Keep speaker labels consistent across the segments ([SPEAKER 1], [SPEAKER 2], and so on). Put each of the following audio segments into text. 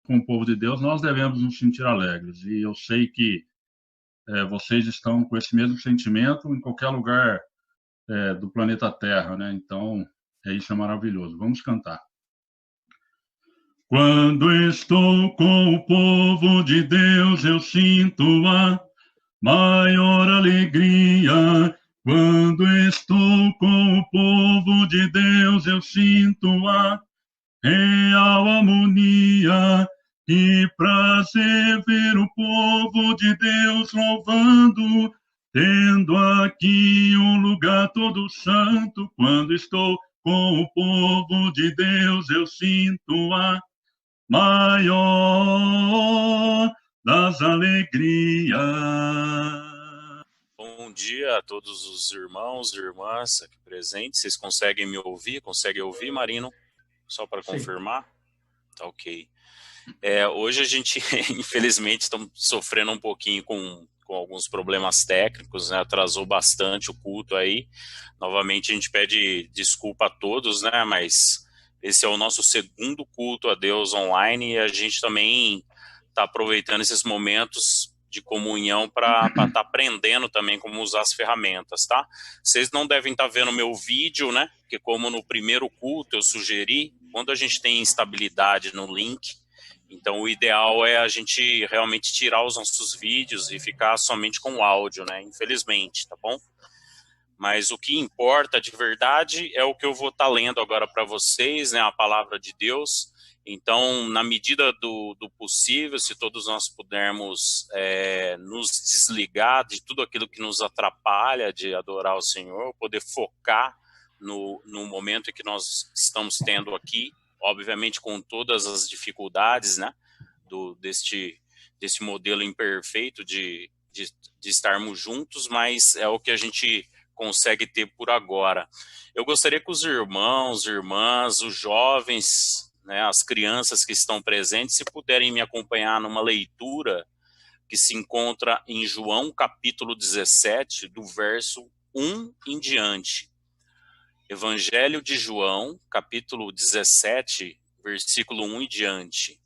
[SPEAKER 1] com o povo de Deus, nós devemos nos sentir alegres. E eu sei que vocês estão com esse mesmo sentimento em qualquer lugar do planeta Terra, né? Então, isso é maravilhoso. Vamos cantar. Quando estou com o povo de Deus, eu sinto a maior alegria. Quando estou com o povo de Deus, eu sinto a real harmonia. Que prazer ver o povo de Deus louvando, tendo aqui um lugar todo santo. Quando estou com o povo de Deus, eu sinto a maior das alegrias.
[SPEAKER 2] Bom dia a todos os irmãos e irmãs aqui presentes. Vocês conseguem me ouvir? Conseguem ouvir, Marino? Só para confirmar? Tá ok. Hoje a gente, infelizmente, estamos sofrendo um pouquinho com alguns problemas técnicos, né? Atrasou bastante o culto aí. Novamente a gente pede desculpa a todos, né? Mas esse é o nosso segundo culto a Deus online e a gente também está aproveitando esses momentos de comunhão para estar aprendendo também como usar as ferramentas, tá? Vocês não devem estar vendo meu vídeo, né? Porque como no primeiro culto eu sugeri, quando a gente tem instabilidade no link, então o ideal é a gente realmente tirar os nossos vídeos e ficar somente com o áudio, né? Infelizmente, tá bom? Mas o que importa de verdade é o que eu vou estar lendo agora para vocês, né? A palavra de Deus. Então, na medida do possível, se todos nós pudermos nos desligar de tudo aquilo que nos atrapalha de adorar o Senhor, poder focar no momento que nós estamos tendo aqui, obviamente com todas as dificuldades, né, desse modelo imperfeito de estarmos juntos, mas é o que a gente consegue ter por agora. Eu gostaria que os irmãos, irmãs, os jovens, né, as crianças que estão presentes, se puderem me acompanhar numa leitura que se encontra em João capítulo 17, do verso 1 em diante. Evangelho de João, capítulo 17, versículo 1 em diante.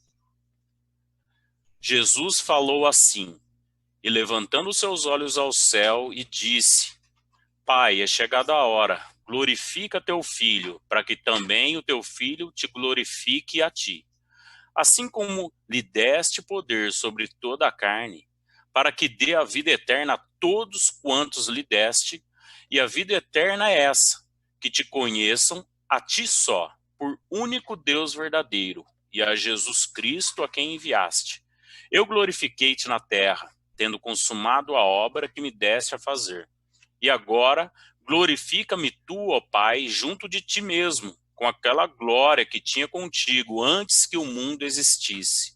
[SPEAKER 2] Jesus falou assim, e levantando seus olhos ao céu, e disse, Pai, é chegada a hora, glorifica teu filho, para que também o teu filho te glorifique a ti. Assim como lhe deste poder sobre toda a carne, para que dê a vida eterna a todos quantos lhe deste, e a vida eterna é essa, que te conheçam a ti só, por único Deus verdadeiro, e a Jesus Cristo a quem enviaste. Eu glorifiquei-te na terra, tendo consumado a obra que me deste a fazer. E agora, glorifica-me tu, ó Pai, junto de ti mesmo, com aquela glória que tinha contigo antes que o mundo existisse.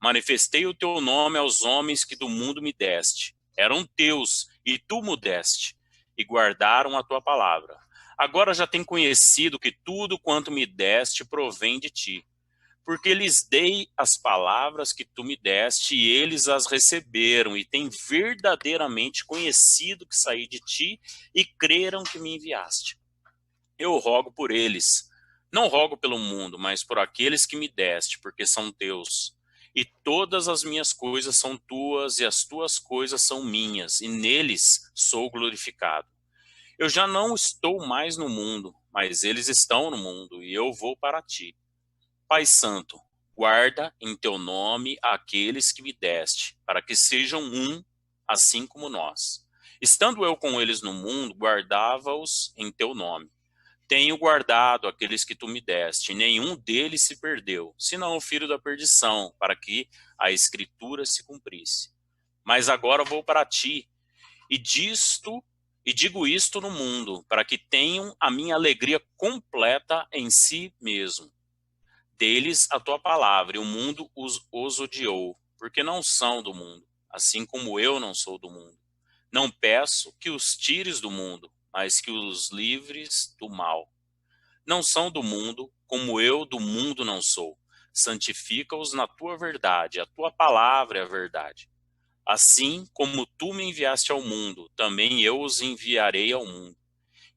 [SPEAKER 2] Manifestei o teu nome aos homens que do mundo me deste. Eram teus, e tu me deste, e guardaram a tua palavra. Agora já tem conhecido que tudo quanto me deste provém de ti. Porque lhes dei as palavras que tu me deste, e eles as receberam, e têm verdadeiramente conhecido que saí de ti, e creram que me enviaste. Eu rogo por eles. Não rogo pelo mundo, mas por aqueles que me deste, porque são teus. E todas as minhas coisas são tuas, e as tuas coisas são minhas, e neles sou glorificado. Eu já não estou mais no mundo, mas eles estão no mundo, e eu vou para ti. Pai Santo, guarda em teu nome aqueles que me deste, para que sejam um, assim como nós. Estando eu com eles no mundo, guardava-os em teu nome. Tenho guardado aqueles que tu me deste, e nenhum deles se perdeu, senão o filho da perdição, para que a escritura se cumprisse. Mas agora vou para ti, e digo isto no mundo, para que tenham a minha alegria completa em si mesmo. Deles a tua palavra, e o mundo os odiou, porque não são do mundo, assim como eu não sou do mundo. Não peço que os tires do mundo, mas que os livres do mal. Não são do mundo, como eu do mundo não sou. Santifica-os na tua verdade, a tua palavra é a verdade. Assim como tu me enviaste ao mundo, também eu os enviarei ao mundo.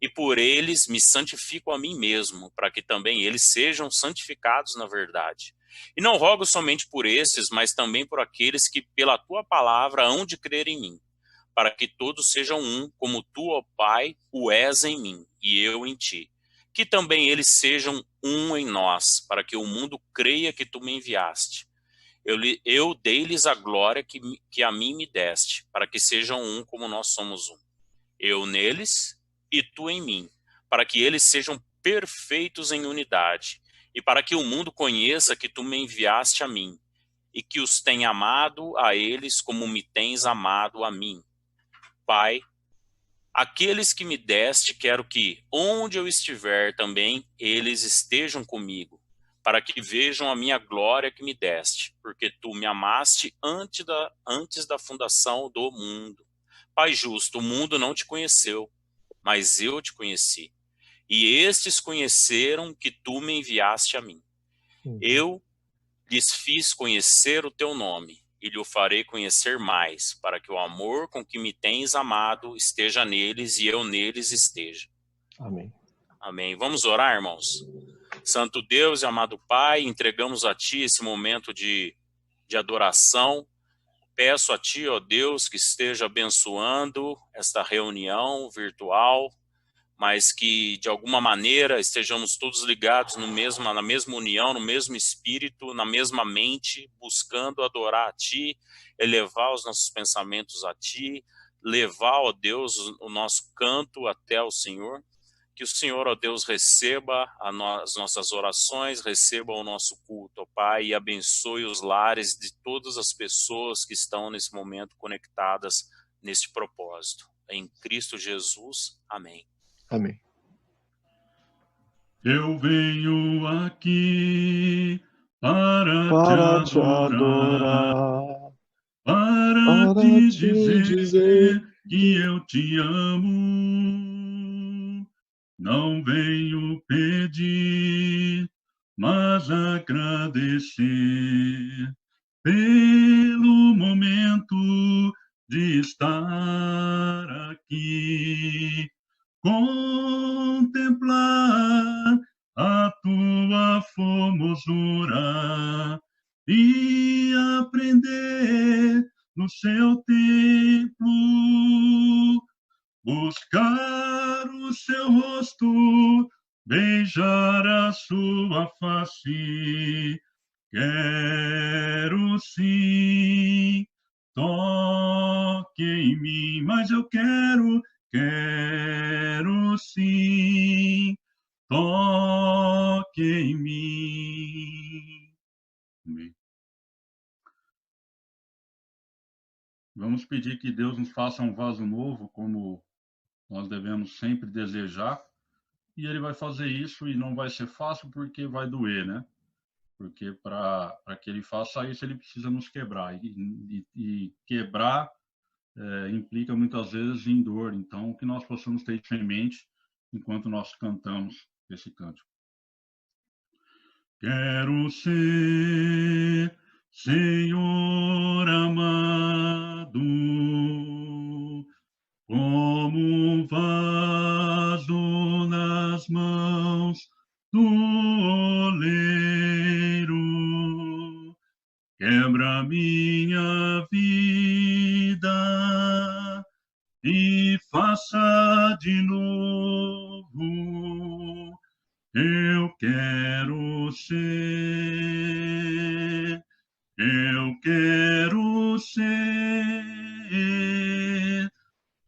[SPEAKER 2] E por eles me santifico a mim mesmo, para que também eles sejam santificados na verdade. E não rogo somente por esses, mas também por aqueles que pela tua palavra hão de crer em mim, para que todos sejam um, como tu, ó Pai, o és em mim e eu em ti. Que também eles sejam um em nós, para que o mundo creia que tu me enviaste. Eu dei-lhes a glória que a mim me deste, para que sejam um como nós somos um. Eu neles e tu em mim, para que eles sejam perfeitos em unidade, e para que o mundo conheça que tu me enviaste a mim, e que os tenha amado a eles como me tens amado a mim. Pai, aqueles que me deste, quero que, onde eu estiver também, eles estejam comigo, para que vejam a minha glória que me deste, porque tu me amaste antes da fundação do mundo. Pai justo, o mundo não te conheceu, mas eu te conheci. E estes conheceram que tu me enviaste a mim. Eu lhes fiz conhecer o teu nome, e lhe o farei conhecer mais, para que o amor com que me tens amado esteja neles e eu neles esteja.
[SPEAKER 3] Amém.
[SPEAKER 2] Amém. Vamos orar, irmãos? Santo Deus e amado Pai, entregamos a Ti esse momento de adoração. Peço a Ti, ó Deus, que esteja abençoando esta reunião virtual, mas que de alguma maneira estejamos todos ligados na mesma união, no mesmo espírito, na mesma mente, buscando adorar a Ti, elevar os nossos pensamentos a Ti, levar, ó Deus, o nosso canto até o Senhor. Que o Senhor, ó Deus, receba as nossas orações, receba o nosso culto, ó Pai, e abençoe os lares de todas as pessoas que estão nesse momento conectadas neste propósito. Em Cristo Jesus. Amém.
[SPEAKER 3] Amém.
[SPEAKER 1] Eu venho aqui para
[SPEAKER 3] Te adorar,
[SPEAKER 1] para te dizer que eu te amo. Não venho pedir, mas agradecer pelo momento de estar aqui. Contemplar a tua formosura e aprender no seu templo, buscar o seu rosto, beijar a sua face. Quero sim, toque em mim, mas eu quero sim, toque em mim. Amém. Vamos pedir que Deus nos faça um vaso novo, como nós devemos sempre desejar, e Ele vai fazer isso, e não vai ser fácil porque vai doer, né? Porque para que Ele faça isso, Ele precisa nos quebrar, e quebrar implica muitas vezes em dor. Então, que nós possamos ter isso em mente enquanto nós cantamos esse cântico. Quero ser, Senhor amado, como um vaso nas mãos do oleiro. Quebra minha vida e faça de novo. Eu quero ser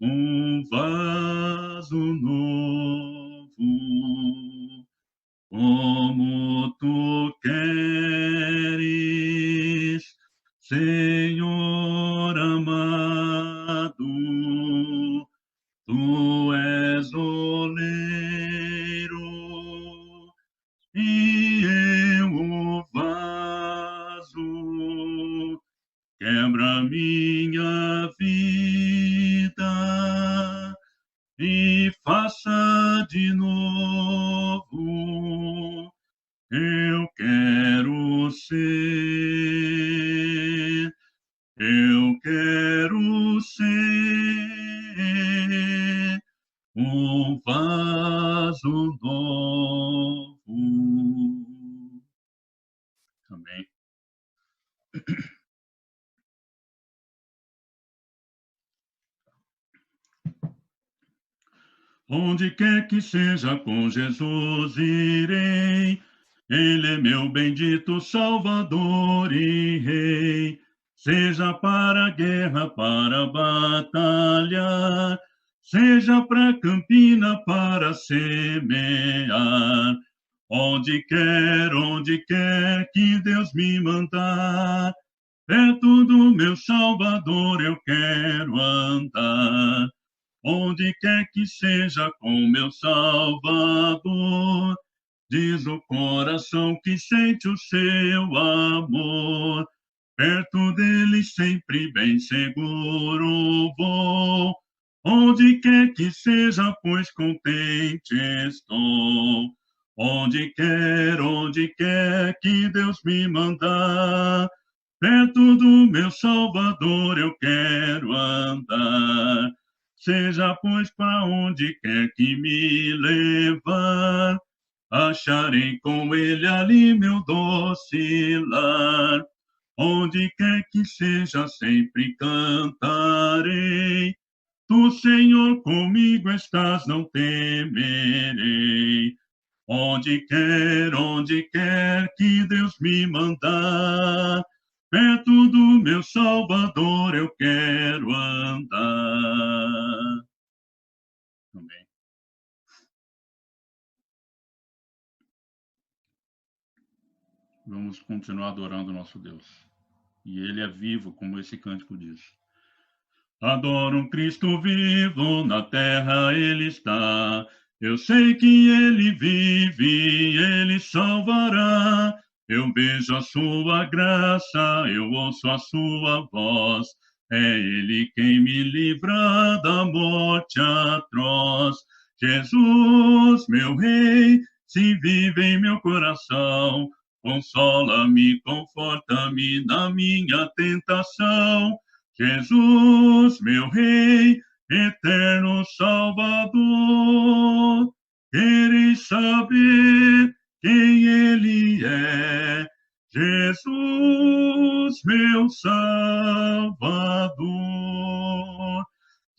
[SPEAKER 1] um vaso novo, como tu queres, Senhor amado. Tu és oleiro e eu o vaso. Quebra minha vida e faça de novo. Eu quero ser um vaso novo. Amém. Onde quer que seja, com Jesus irei. Ele é meu bendito Salvador e Rei. Seja para a guerra, para a batalha, seja para campina, para semear. Onde quer que Deus me mandar, perto do meu Salvador eu quero andar. Onde quer que seja com meu Salvador, diz o coração que sente o seu amor. Perto dele sempre bem seguro vou. Onde quer que seja, pois contente estou. Onde quer que Deus me mandar, perto do meu Salvador eu quero andar. Seja, pois, para onde quer que me levar, acharei com ele ali meu doce lar. Onde quer que seja, sempre cantarei. Tu, Senhor, comigo estás, não temerei. Onde quer que Deus me mandar, perto do meu Salvador eu quero andar. Amém. Vamos continuar adorando o nosso Deus. E Ele é vivo, como esse cântico diz. Adoro um Cristo vivo, na terra Ele está. Eu sei que Ele vive, Ele salvará. Eu vejo a sua graça, eu ouço a sua voz. É Ele quem me livra da morte atroz. Jesus, meu Rei, se vive em meu coração, consola-me, conforta-me na minha tentação. Jesus, meu Rei, eterno Salvador, quereis saber quem Ele é? Jesus, meu Salvador.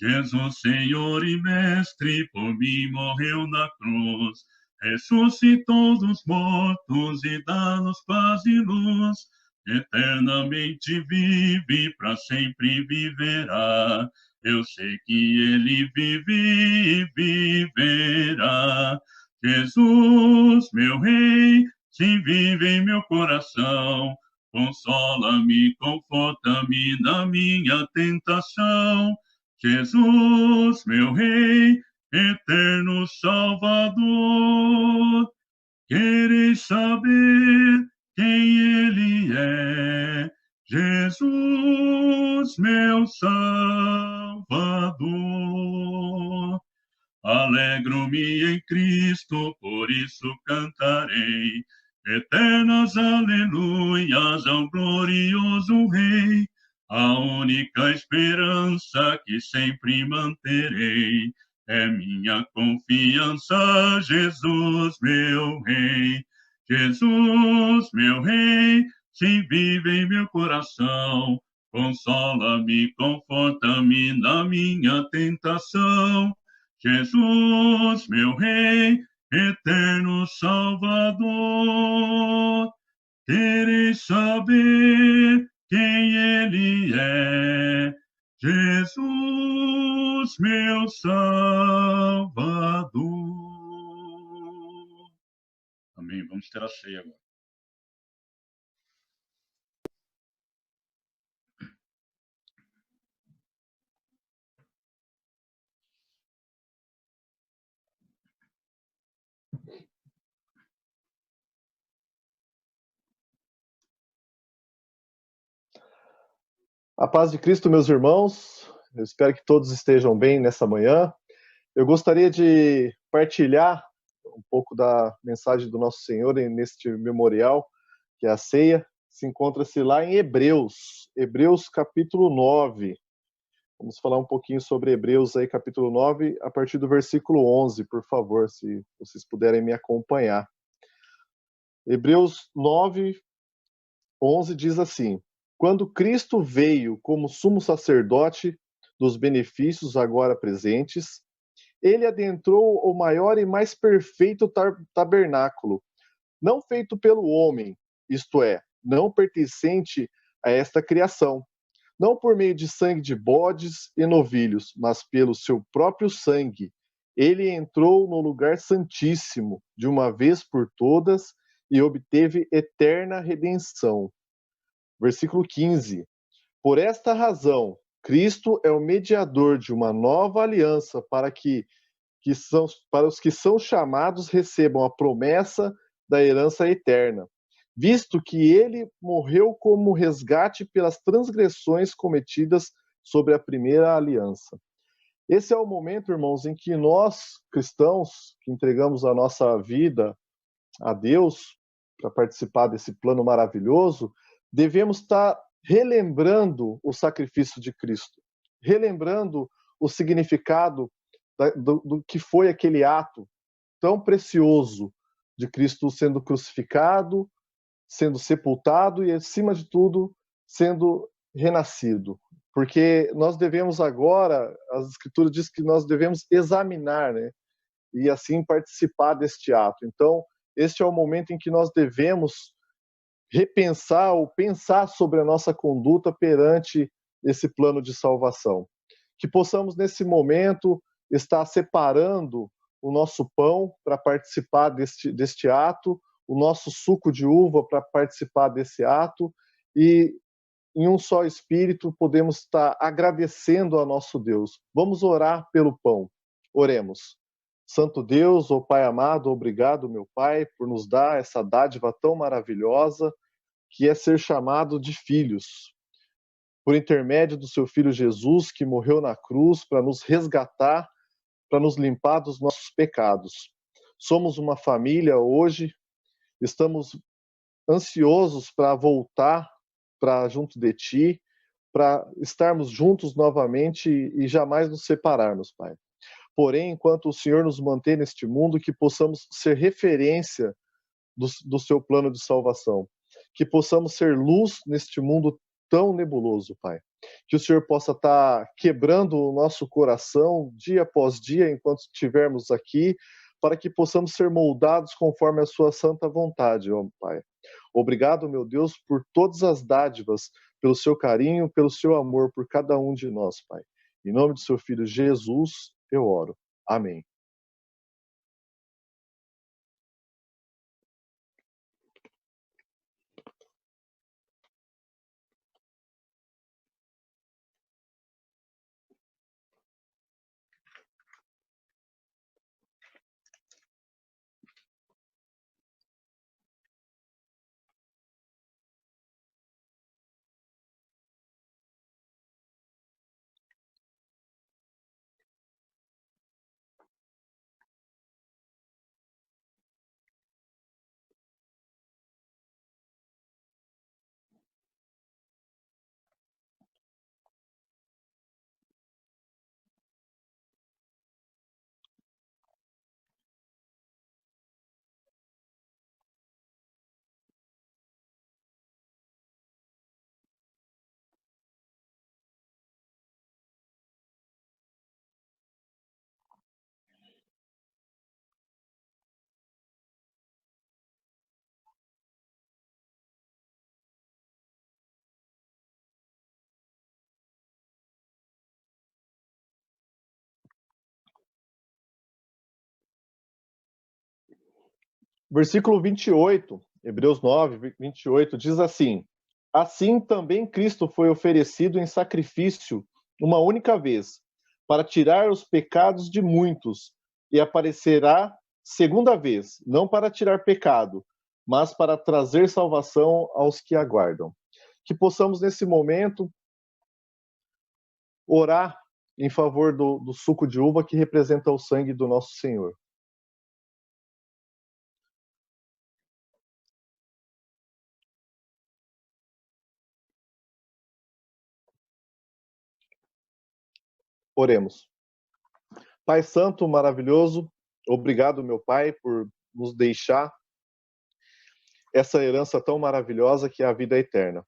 [SPEAKER 1] Jesus, Senhor e Mestre, por mim morreu na cruz, ressuscitou dos mortos e dá-nos paz e luz. Eternamente vive, para sempre viverá. Eu sei que Ele vive e viverá. Jesus, meu Rei, se vive em meu coração, consola-me, conforta-me na minha tentação. Jesus, meu Rei, eterno Salvador, quereis saber quem Ele é? Jesus, meu Salvador. Alegro-me em Cristo, por isso cantarei eternas aleluias ao glorioso Rei, a única esperança que sempre manterei. É minha confiança, Jesus, meu Rei. Jesus, meu Rei, se vive em meu coração, consola-me, conforta-me na minha tentação. Jesus, meu Rei, eterno Salvador, quereis saber quem Ele é? Jesus, meu Salvador. Amém. Vamos ter a ceia agora.
[SPEAKER 3] A paz de Cristo, meus irmãos. Eu espero que todos estejam bem nessa manhã. Eu gostaria de partilhar um pouco da mensagem do nosso Senhor neste memorial, que é a ceia. Encontra-se lá em Hebreus, Hebreus capítulo 9. Vamos falar um pouquinho sobre Hebreus aí, capítulo 9, a partir do versículo 11, por favor, se vocês puderem me acompanhar. Hebreus 9, 11 diz assim: Quando Cristo veio como sumo sacerdote dos benefícios agora presentes, ele adentrou o maior e mais perfeito tabernáculo, não feito pelo homem, isto é, não pertencente a esta criação, não por meio de sangue de bodes e novilhos, mas pelo seu próprio sangue. Ele entrou no lugar santíssimo de uma vez por todas e obteve eterna redenção. Versículo 15. Por esta razão, Cristo é o mediador de uma nova aliança para para os que são chamados recebam a promessa da herança eterna, visto que ele morreu como resgate pelas transgressões cometidas sobre a primeira aliança. Esse é o momento, irmãos, em que nós, cristãos, que entregamos a nossa vida a Deus para participar desse plano maravilhoso, devemos estar relembrando o sacrifício de Cristo, relembrando o significado do que foi aquele ato tão precioso de Cristo sendo crucificado, sendo sepultado e, acima de tudo, sendo renascido. Porque nós devemos agora, as Escrituras dizem que nós devemos examinar, né? E assim participar deste ato. Então, este é o momento em que nós devemos repensar ou pensar sobre a nossa conduta perante esse plano de salvação. Que possamos, nesse momento, estar separando o nosso pão para participar deste ato, o nosso suco de uva para participar desse ato, e em um só espírito podemos estar agradecendo a nosso Deus. Vamos orar pelo pão. Oremos. Santo Deus, ó Pai amado, obrigado, meu Pai, por nos dar essa dádiva tão maravilhosa que é ser chamado de filhos. Por intermédio do seu Filho Jesus, que morreu na cruz para nos resgatar, para nos limpar dos nossos pecados. Somos uma família hoje, estamos ansiosos para voltar para junto de Ti, para estarmos juntos novamente e jamais nos separarmos, Pai. Porém, enquanto o Senhor nos mantém neste mundo, que possamos ser referência do seu plano de salvação, que possamos ser luz neste mundo tão nebuloso, Pai. Que o Senhor possa estar quebrando o nosso coração dia após dia, enquanto estivermos aqui, para que possamos ser moldados conforme a sua santa vontade, ó Pai. Obrigado, meu Deus, por todas as dádivas, pelo seu carinho, pelo seu amor por cada um de nós, Pai. Em nome do seu Filho Jesus, eu oro. Amém. Versículo 28, Hebreus 9, 28, diz assim: Assim também Cristo foi oferecido em sacrifício uma única vez, para tirar os pecados de muitos, e aparecerá segunda vez, não para tirar pecado, mas para trazer salvação aos que aguardam. Que possamos, nesse momento, orar em favor do suco de uva que representa o sangue do nosso Senhor. Oremos. Pai Santo, maravilhoso, obrigado, meu Pai, por nos deixar essa herança tão maravilhosa que é a vida eterna.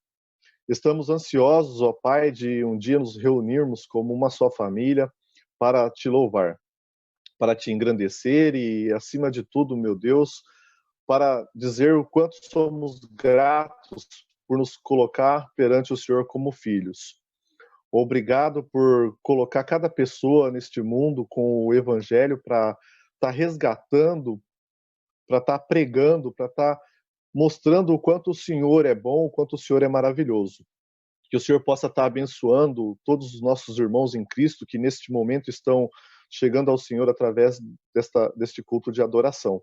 [SPEAKER 3] Estamos ansiosos, ó Pai, de um dia nos reunirmos como uma só família para te louvar, para te engrandecer e, acima de tudo, meu Deus, para dizer o quanto somos gratos por nos colocar perante o Senhor como filhos. Obrigado por colocar cada pessoa neste mundo com o Evangelho para estar resgatando, para estar pregando, para estar mostrando o quanto o Senhor é bom, o quanto o Senhor é maravilhoso. Que o Senhor possa estar abençoando todos os nossos irmãos em Cristo que neste momento estão chegando ao Senhor através deste culto de adoração.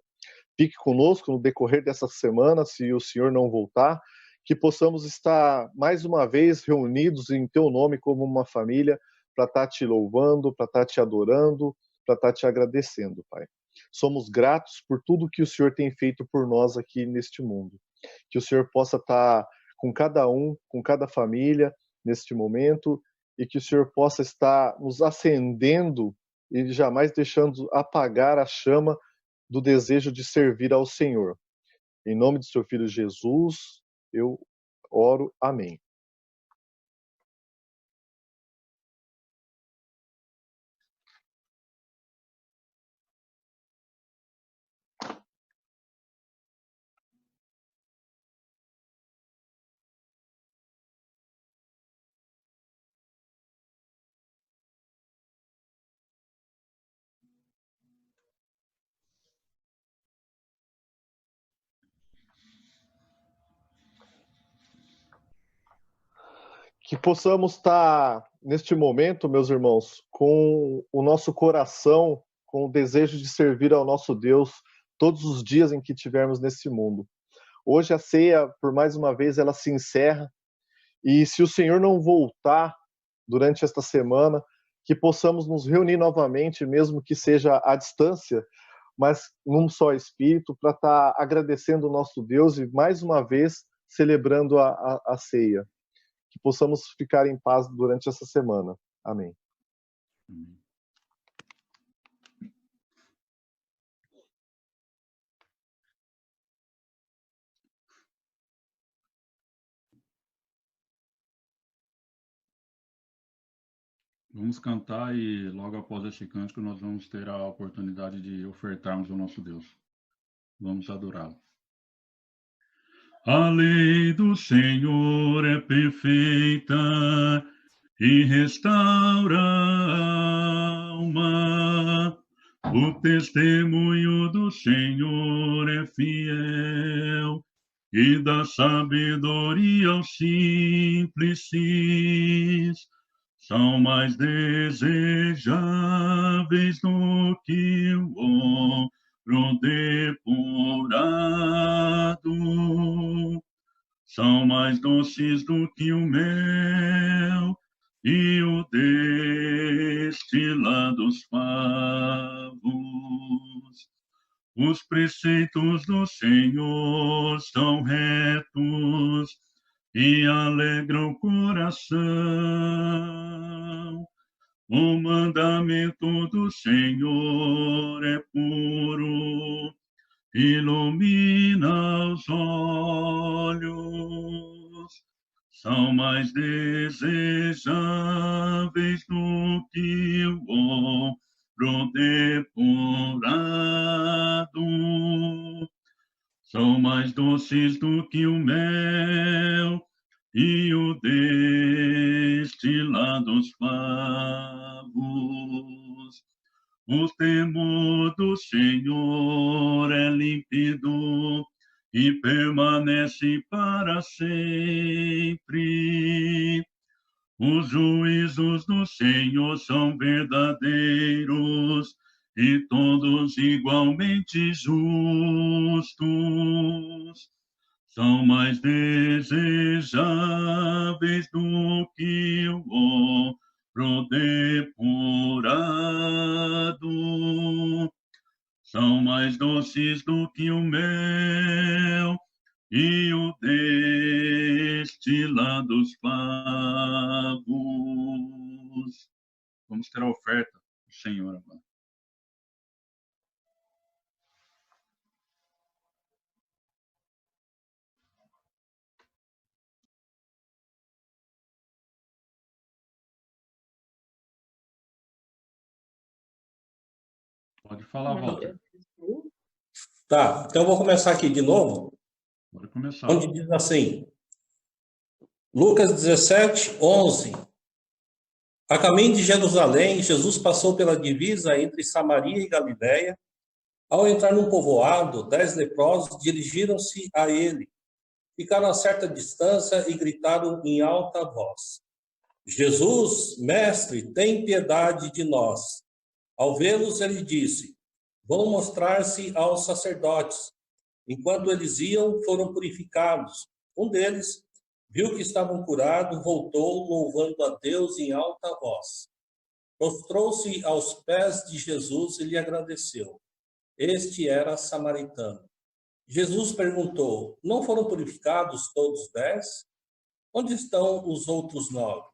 [SPEAKER 3] Fique conosco no decorrer dessa semana, se o Senhor não voltar, que possamos estar mais uma vez reunidos em Teu nome como uma família, para estar te louvando, para estar te adorando, para estar te agradecendo, Pai. Somos gratos por tudo que o Senhor tem feito por nós aqui neste mundo. Que o Senhor possa estar com cada um, com cada família neste momento, e que o Senhor possa estar nos acendendo e jamais deixando apagar a chama do desejo de servir ao Senhor. Em nome do seu Filho Jesus, eu oro. Amém. Que possamos estar, neste momento, meus irmãos, com o nosso coração, com o desejo de servir ao nosso Deus todos os dias em que estivermos nesse mundo. Hoje a ceia, por mais uma vez, ela se encerra, e se o Senhor não voltar durante esta semana, que possamos nos reunir novamente, mesmo que seja à distância, mas num só espírito, para estar agradecendo o nosso Deus e mais uma vez celebrando a ceia. Que possamos ficar em paz durante essa semana. Amém.
[SPEAKER 1] Vamos cantar e logo após este cântico nós vamos ter a oportunidade de ofertarmos ao nosso Deus. Vamos adorá-lo. A lei do Senhor é perfeita e restaura a alma. O testemunho do Senhor é fiel e dá sabedoria aos simples. São mais desejáveis do que o ouro depurado. São mais doces do que o mel e o destilar dos favos. Os preceitos do Senhor são retos e alegram o coração. O mandamento do Senhor é puro, ilumina os olhos. São mais desejáveis do que o ouro depurado. São mais doces do que o mel e o destilar dos favos. O temor do Senhor é límpido e permanece para sempre. Os juízos do Senhor são verdadeiros e todos igualmente justos. São mais desejáveis do que o ouro depurado. São mais doces do que o mel e o destilar dos favos. Vamos ter a oferta do Senhor agora. Pode falar, Walter.
[SPEAKER 4] Tá, então eu vou começar aqui de novo,
[SPEAKER 1] Pode começar.
[SPEAKER 4] onde diz assim, Lucas 17, 11. A caminho de Jerusalém, Jesus passou pela divisa entre Samaria e Galiléia. Ao entrar num povoado, 10 leprosos dirigiram-se a ele. Ficaram a certa distância e gritaram em alta voz: Jesus, mestre, tem piedade de nós. Ao vê-los, ele disse: vão mostrar-se aos sacerdotes. Enquanto eles iam, foram purificados. Um deles viu que estavam curados, voltou, louvando a Deus em alta voz. Prostrou-se aos pés de Jesus e lhe agradeceu. Este era samaritano. Jesus perguntou: não foram purificados todos 10? Onde estão os outros 9?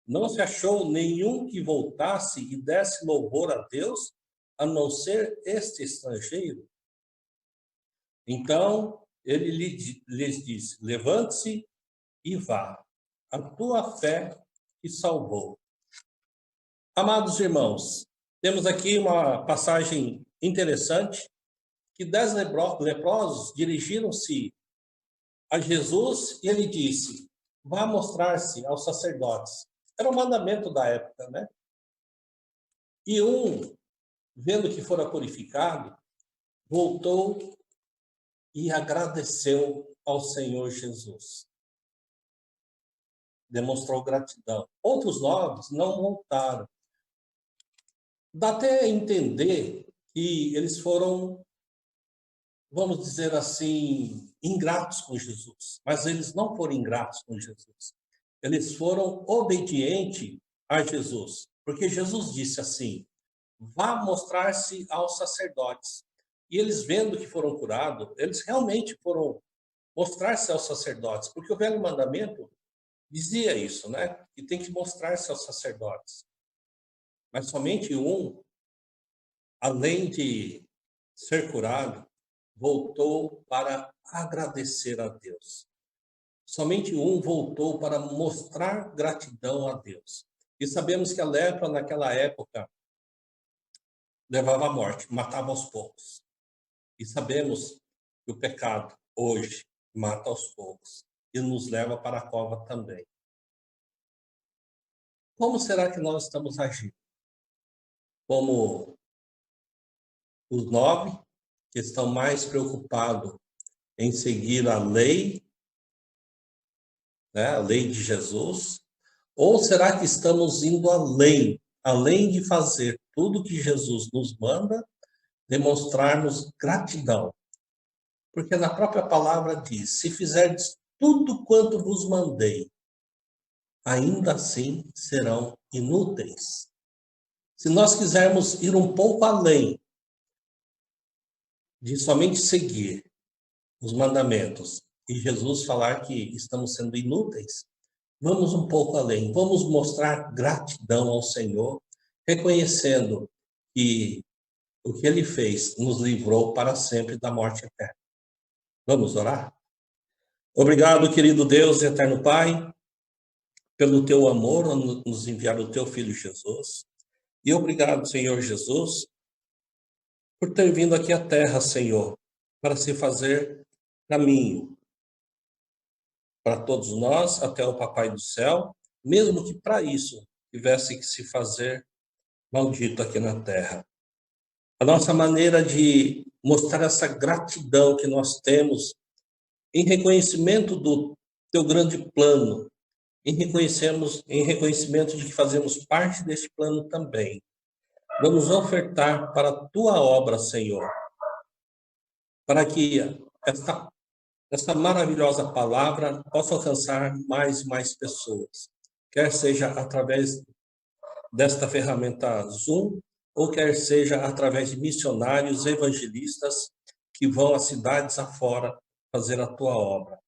[SPEAKER 4] Não se achou nenhum que voltasse e desse louvor a Deus, a não ser este estrangeiro? Então ele lhes disse: levante-se e vá. A tua fé te salvou. Amados irmãos, temos aqui uma passagem interessante, que 10 leprosos dirigiram-se a Jesus e ele disse: vá mostrar-se aos sacerdotes. Era um mandamento da época, né? E um, vendo que fora purificado, voltou e agradeceu ao Senhor Jesus. Demonstrou gratidão. Outros 9 não voltaram. Dá até a entender que eles foram, vamos dizer assim, ingratos com Jesus. Mas eles não foram ingratos com Jesus. Eles foram obedientes a Jesus. Porque Jesus disse assim: vá mostrar-se aos sacerdotes. E eles, vendo que foram curados, eles realmente foram mostrar-se aos sacerdotes. Porque o Velho Mandamento dizia isso, né? Que tem que mostrar-se aos sacerdotes. Mas somente um, além de ser curado, voltou para agradecer a Deus. Somente um voltou para mostrar gratidão a Deus. E sabemos que a lepra, naquela época, levava à morte, matava aos poucos. E sabemos que o pecado, hoje, mata aos poucos e nos leva para a cova também. Como será que nós estamos agindo? Como os 9, que estão mais preocupados em seguir a lei, né, a lei de Jesus? Ou será que estamos indo além de fazer tudo que Jesus nos manda, demonstrarmos gratidão? Porque na própria palavra diz: se fizerdes tudo quanto vos mandei, ainda assim serão inúteis. Se nós quisermos ir um pouco além de somente seguir os mandamentos e Jesus falar que estamos sendo inúteis, vamos um pouco além. Vamos mostrar gratidão ao Senhor, reconhecendo que o que Ele fez nos livrou para sempre da morte eterna. Vamos orar? Obrigado, querido Deus e eterno Pai, pelo Teu amor, nos enviar o Teu Filho Jesus. E obrigado, Senhor Jesus, por ter vindo aqui à terra, Senhor, para se fazer caminho para todos nós, até o Papai do Céu, mesmo que para isso tivesse que se fazer maldito aqui na terra. A nossa maneira de mostrar essa gratidão que nós temos em reconhecimento do Teu grande plano, em reconhecimento de que fazemos parte deste plano também. Vamos ofertar para a Tua obra, Senhor, para que esta maravilhosa palavra possa alcançar mais e mais pessoas, quer seja através desta ferramenta Zoom, ou quer seja através de missionários evangelistas que vão a cidades afora fazer a Tua obra.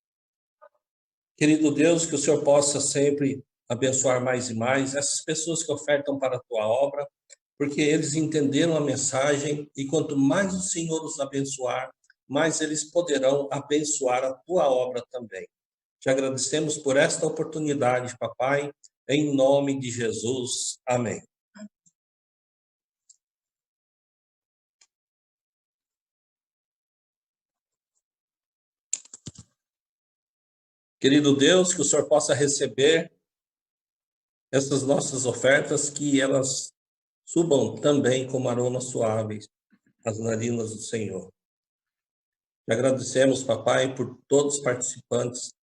[SPEAKER 4] Querido Deus, que o Senhor possa sempre abençoar mais e mais essas pessoas que ofertam para a Tua obra, porque eles entenderam a mensagem e quanto mais o Senhor os abençoar, mais eles poderão abençoar a Tua obra também. Te agradecemos por esta oportunidade, Papai, em nome de Jesus. Amém. Querido Deus, que o Senhor possa receber essas nossas ofertas, que elas subam também como aromas suaves às narinas do Senhor. Te agradecemos, papai, por todos os participantes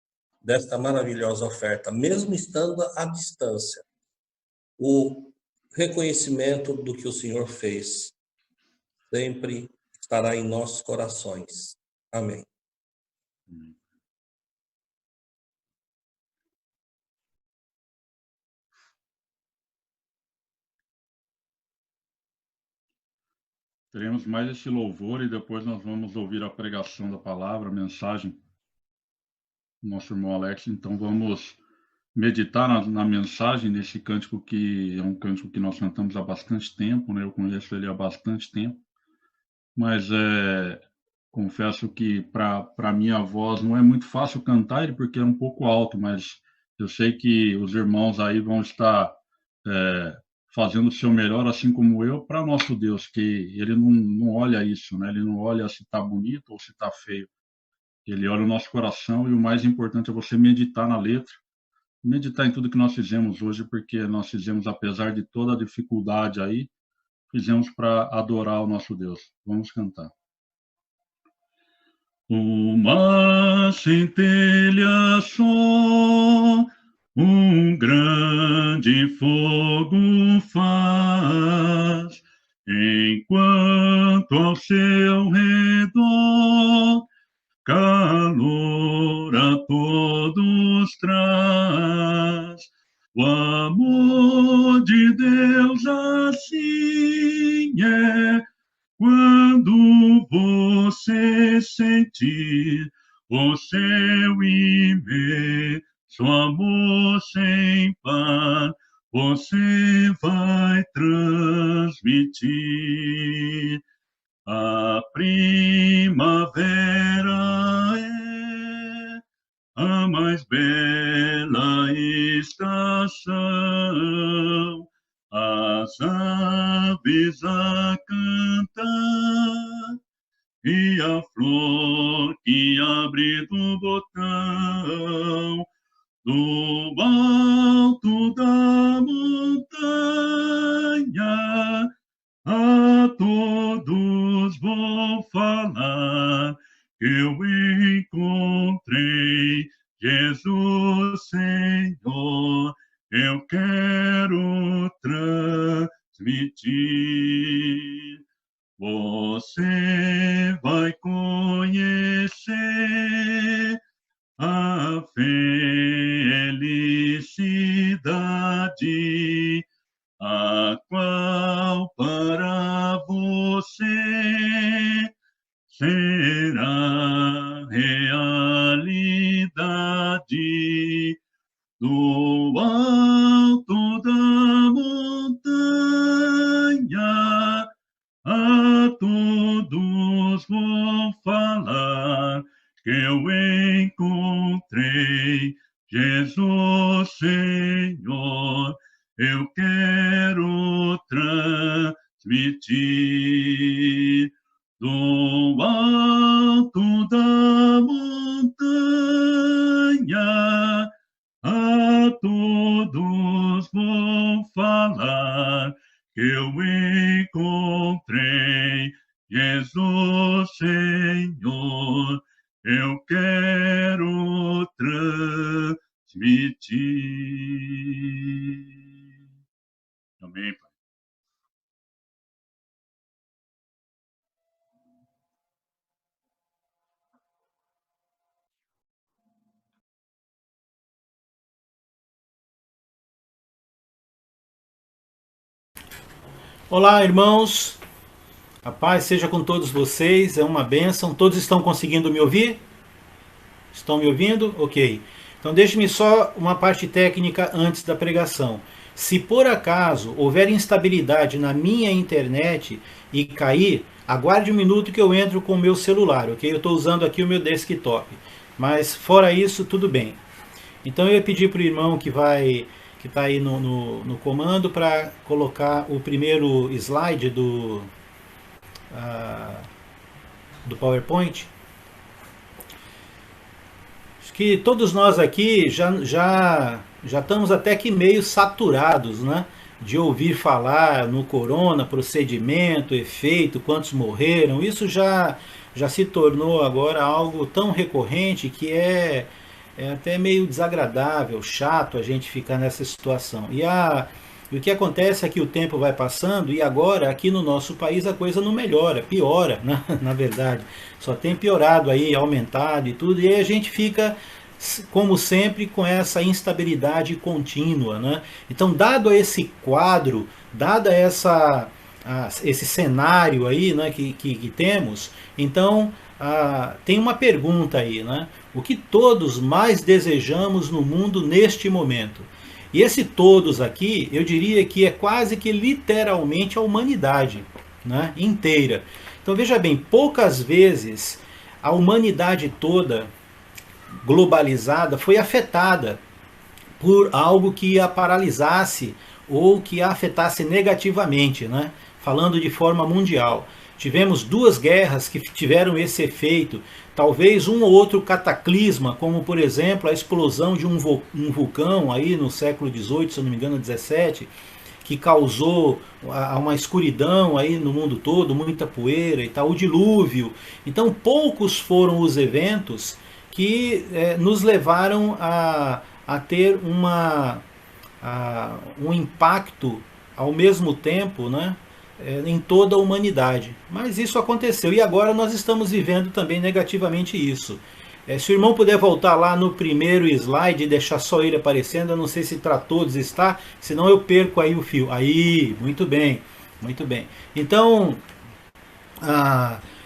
[SPEAKER 4] desta maravilhosa oferta, mesmo estando à distância. O reconhecimento do que o Senhor fez sempre estará em nossos corações. Amém.
[SPEAKER 1] Teremos mais esse louvor e depois nós vamos ouvir a pregação da palavra, a mensagem do nosso irmão Alex. Então vamos meditar na mensagem, nesse cântico que é um cântico que nós cantamos há bastante tempo, né? Eu conheço ele há bastante tempo, mas confesso que para minha voz não é muito fácil cantar ele porque é um pouco alto, mas eu sei que os irmãos aí vão estar fazendo o seu melhor, assim como eu, para nosso Deus, que ele não olha isso, né? Ele não olha se está bonito ou se está feio. Ele olha o nosso coração e o mais importante é você meditar na letra, meditar em tudo que nós fizemos hoje, porque nós fizemos, apesar de toda a dificuldade aí, fizemos para adorar o nosso Deus. Vamos cantar. Uma centelha só, um grande fogo faz, enquanto ao seu redor calor a todos traz. O amor de Deus assim é, quando você sentir o seu imenso amor sem par, você vai transmitir. A primavera é a mais bela estação, as aves a cantar e a flor que abre do botão. Do alto da montanha a todos vou falar que eu encontrei Jesus Senhor. Eu quero transmitir. Você vai conhecer a felicidade, a qual para você será realidade. Do alto da montanha a todos vou falar que eu encontrei Jesus Senhor. Eu quero transmitir. Do alto da montanha a todos vou falar que eu encontrei Jesus Senhor. Eu quero transmitir. Amém, Pai.
[SPEAKER 5] Olá, irmãos. A paz seja com todos vocês, é uma bênção. Todos estão conseguindo me ouvir? Estão me ouvindo? Ok. Então deixe-me só uma parte técnica antes da pregação. Se por acaso houver instabilidade na minha internet e cair, aguarde um minuto que eu entro com o meu celular, ok? Eu estou usando aqui o meu desktop. Mas fora isso, tudo bem. Então eu ia pedir para o irmão que está aí no comando para colocar o primeiro slide do PowerPoint. Acho que todos nós aqui já estamos até que meio saturados, né? De ouvir falar no corona, procedimento, efeito, quantos morreram. Isso já se tornou agora algo tão recorrente que é até meio desagradável, chato a gente ficar nessa situação. E o que acontece é que o tempo vai passando e agora aqui no nosso país a coisa não melhora, piora, né? Na verdade. Só tem piorado aí, aumentado e tudo, e aí a gente fica, como sempre, com essa instabilidade contínua, né? Então, dado esse quadro, dada esse cenário aí, né, que temos, então tem uma pergunta aí, né? O que todos mais desejamos no mundo neste momento? E esse todos aqui, eu diria que é quase que literalmente a humanidade, né, inteira. Então veja bem, poucas vezes a humanidade toda globalizada foi afetada por algo que a paralisasse ou que a afetasse negativamente, né? Falando de forma mundial. Tivemos 2 guerras que tiveram esse efeito, talvez um ou outro cataclisma, como por exemplo a explosão de um vulcão aí no século XVIII, se eu não me engano, XVII, que causou uma escuridão aí no mundo todo, muita poeira e tal, o dilúvio. Então poucos foram os eventos que nos levaram a ter um impacto ao mesmo tempo, né, em toda a humanidade. Mas isso aconteceu e agora nós estamos vivendo também negativamente isso. Se o irmão puder voltar lá no primeiro slide e deixar só ele aparecendo, eu não sei se para todos está, senão eu perco aí o fio. Aí, muito bem, muito bem. Então,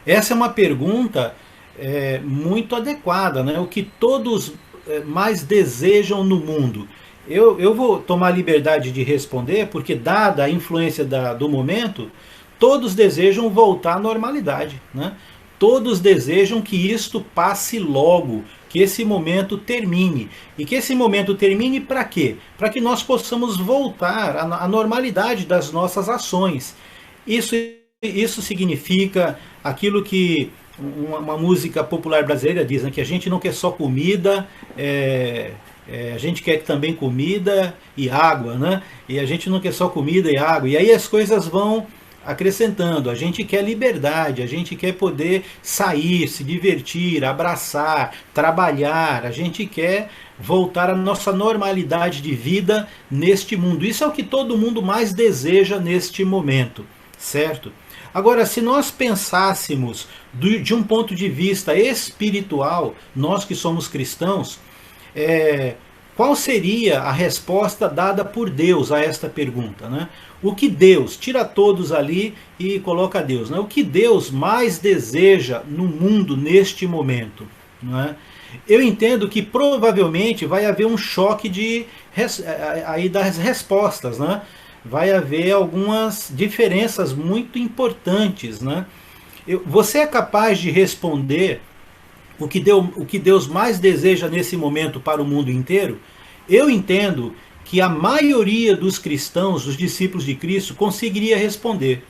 [SPEAKER 5] essa é uma pergunta muito adequada, né? O que todos mais desejam no mundo? Eu vou tomar a liberdade de responder, porque dada a influência do momento, todos desejam voltar à normalidade, né? Todos desejam que isto passe logo, que esse momento termine. E que esse momento termine para quê? Para que nós possamos voltar à normalidade das nossas ações. Isso significa aquilo que uma música popular brasileira diz, né, que a gente não quer só comida, a gente quer também comida e água, né? E a gente não quer só comida e água. E aí as coisas vão acrescentando. A gente quer liberdade, a gente quer poder sair, se divertir, abraçar, trabalhar. A gente quer voltar à nossa normalidade de vida neste mundo. Isso é o que todo mundo mais deseja neste momento, certo? Agora, se nós pensássemos de um ponto de vista espiritual, nós que somos cristãos, qual seria a resposta dada por Deus a esta pergunta, né? O que Deus, tira todos ali e coloca Deus, né? O que Deus mais deseja no mundo neste momento, não é? Eu entendo que provavelmente vai haver um choque aí das respostas, né? Vai haver algumas diferenças muito importantes, né? Você é capaz de responder o que Deus mais deseja nesse momento para o mundo inteiro? Eu entendo que a maioria dos cristãos, dos discípulos de Cristo, conseguiria responder.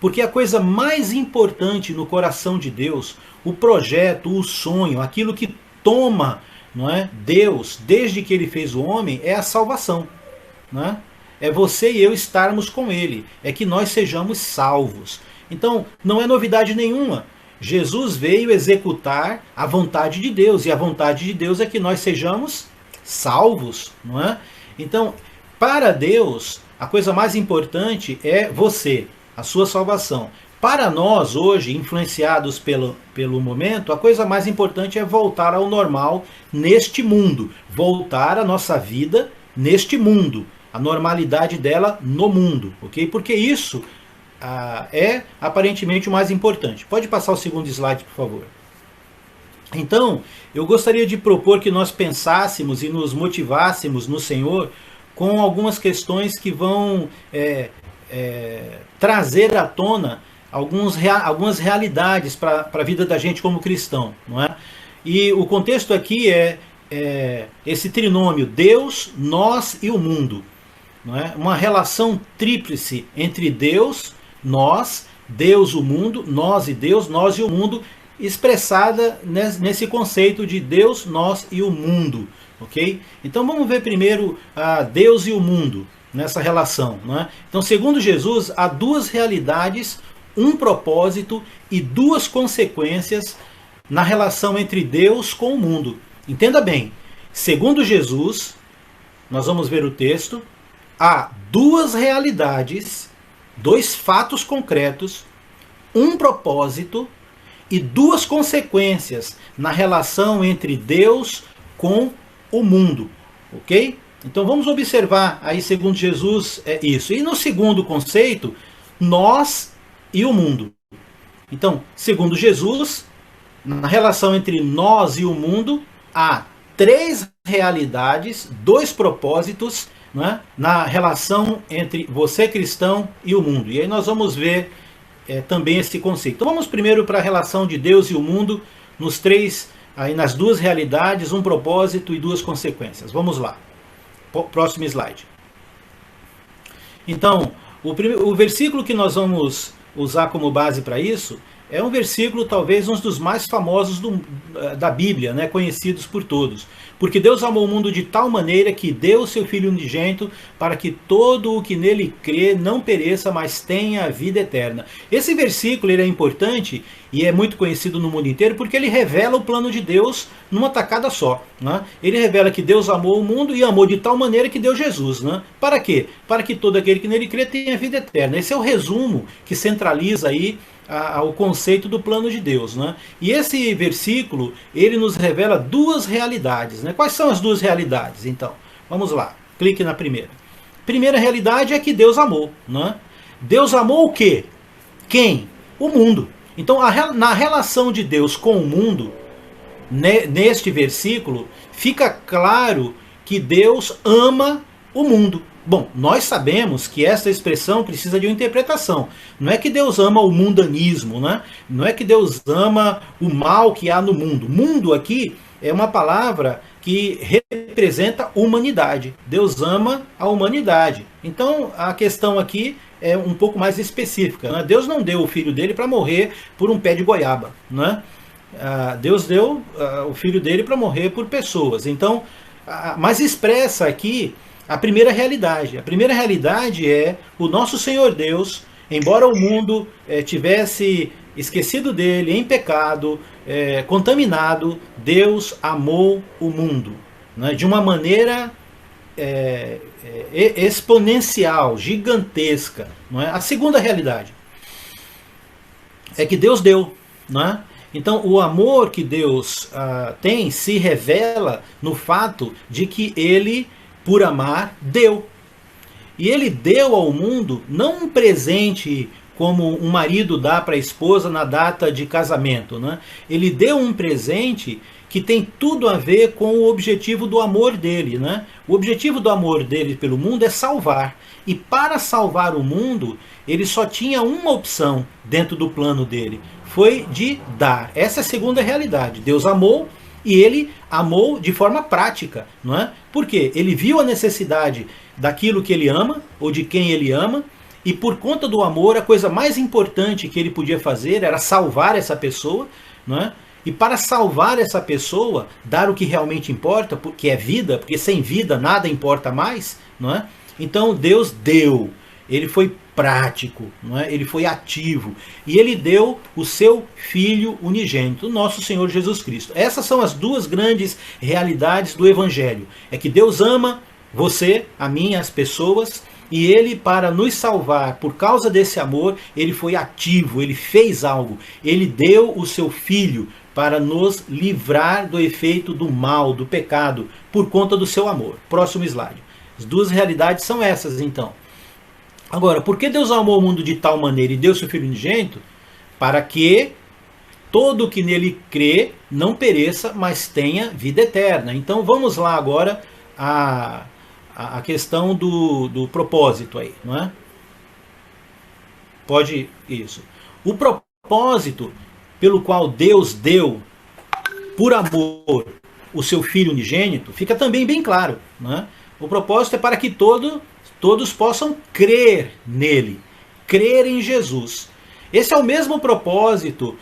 [SPEAKER 5] Porque a coisa mais importante no coração de Deus, o projeto, o sonho, aquilo que toma, não é, Deus, desde que ele fez o homem, é a salvação, não é? É você e eu estarmos com ele, é que nós sejamos salvos. Então, não é novidade nenhuma. Jesus veio executar a vontade de Deus, e a vontade de Deus é que nós sejamos salvos, não é? Então, para Deus, a coisa mais importante é você, a sua salvação. Para nós, hoje, influenciados pelo momento, a coisa mais importante é voltar ao normal neste mundo, voltar à nossa vida neste mundo, a normalidade dela no mundo, ok? Porque isso é aparentemente o mais importante. Pode passar o segundo slide, por favor. Então, eu gostaria de propor que nós pensássemos e nos motivássemos no Senhor com algumas questões que vão trazer à tona algumas realidades para a vida da gente como cristão, não é? E o contexto aqui é esse trinômio Deus, nós e o mundo, não é? Uma relação tríplice entre Deus, nós, Deus, o mundo, nós e Deus, nós e o mundo, expressada nesse conceito de Deus, nós e o mundo. Ok? Então vamos ver primeiro a Deus e o mundo nessa relação. Né? Então, segundo Jesus, há duas realidades, um propósito e duas consequências na relação entre Deus com o mundo. Entenda bem, segundo Jesus, nós vamos ver o texto, há duas realidades, dois fatos concretos, um propósito e duas consequências na relação entre Deus com o mundo. Ok? Então vamos observar aí, segundo Jesus, isso. E no segundo conceito, nós e o mundo. Então, segundo Jesus, na relação entre nós e o mundo, há três realidades, dois propósitos, né, na relação entre você cristão e o mundo. E aí nós vamos ver também esse conceito. Então vamos primeiro para a relação de Deus e o mundo, nos três, aí nas duas realidades, um propósito e duas consequências. Vamos lá. Próximo slide. Então, o versículo que nós vamos usar como base para isso é um versículo, talvez um dos mais famosos da Bíblia, né, conhecidos por todos. Porque Deus amou o mundo de tal maneira que deu o seu Filho unigênito para que todo o que nele crê não pereça, mas tenha a vida eterna. Esse versículo ele é importante e é muito conhecido no mundo inteiro porque ele revela o plano de Deus numa tacada só. Né? Ele revela que Deus amou o mundo e amou de tal maneira que deu Jesus. Né? Para quê? Para que todo aquele que nele crê tenha a vida eterna. Esse é o resumo que centraliza aí o conceito do plano de Deus. Né? E esse versículo, ele nos revela duas realidades. Né? Quais são as duas realidades? Então, vamos lá, clique na primeira. Primeira realidade é que Deus amou. Né? Deus amou o quê? Quem? O mundo. Então, na relação de Deus com o mundo, neste versículo, fica claro que Deus ama o mundo. Bom, nós sabemos que essa expressão precisa de uma interpretação. Não é que Deus ama o mundanismo, né? Não é que Deus ama o mal que há no mundo. Mundo aqui é uma palavra que representa humanidade. Deus ama a humanidade. Então a questão aqui é um pouco mais específica. Né? Deus não deu o filho dele para morrer por um pé de goiaba. Né? Deus deu o filho dele para morrer por pessoas. Então, mas expressa aqui a primeira realidade. A primeira realidade é o nosso Senhor Deus, embora o mundo tivesse esquecido dele, em pecado, contaminado, Deus amou o mundo, né, de uma maneira exponencial, gigantesca. Não é? A segunda realidade é que Deus deu. Não é? Então o amor que Deus tem se revela no fato de que ele, por amar, deu. E ele deu ao mundo não um presente como um marido dá para a esposa na data de casamento. Né? Ele deu um presente que tem tudo a ver com o objetivo do amor dele. Né? O objetivo do amor dele pelo mundo é salvar. E para salvar o mundo, ele só tinha uma opção dentro do plano dele. Foi de dar. Essa é a segunda realidade. Deus amou. E ele amou de forma prática, não é? Porque ele viu a necessidade daquilo que ele ama, ou de quem ele ama, e por conta do amor, a coisa mais importante que ele podia fazer era salvar essa pessoa, não é? E para salvar essa pessoa, dar o que realmente importa, que é vida, porque sem vida nada importa mais, não é? Então Deus deu, ele foi prático, não é? Ele foi ativo, e ele deu o seu Filho unigênito, o nosso Senhor Jesus Cristo. Essas são as duas grandes realidades do Evangelho. É que Deus ama você, a mim, as pessoas, e ele, para nos salvar, por causa desse amor, ele foi ativo, ele fez algo, ele deu o seu Filho para nos livrar do efeito do mal, do pecado, por conta do seu amor. Próximo slide. As duas realidades são essas, então. Agora, por que Deus amou o mundo de tal maneira e deu seu Filho unigênito? Para que todo que nele crê não pereça, mas tenha vida eterna. Então vamos lá agora a questão do propósito aí, não é? Pode isso. O propósito pelo qual Deus deu, por amor, o seu Filho unigênito, fica também bem claro, não é? O propósito é para que todos possam crer nele, crer em Jesus. Esse é o mesmo propósito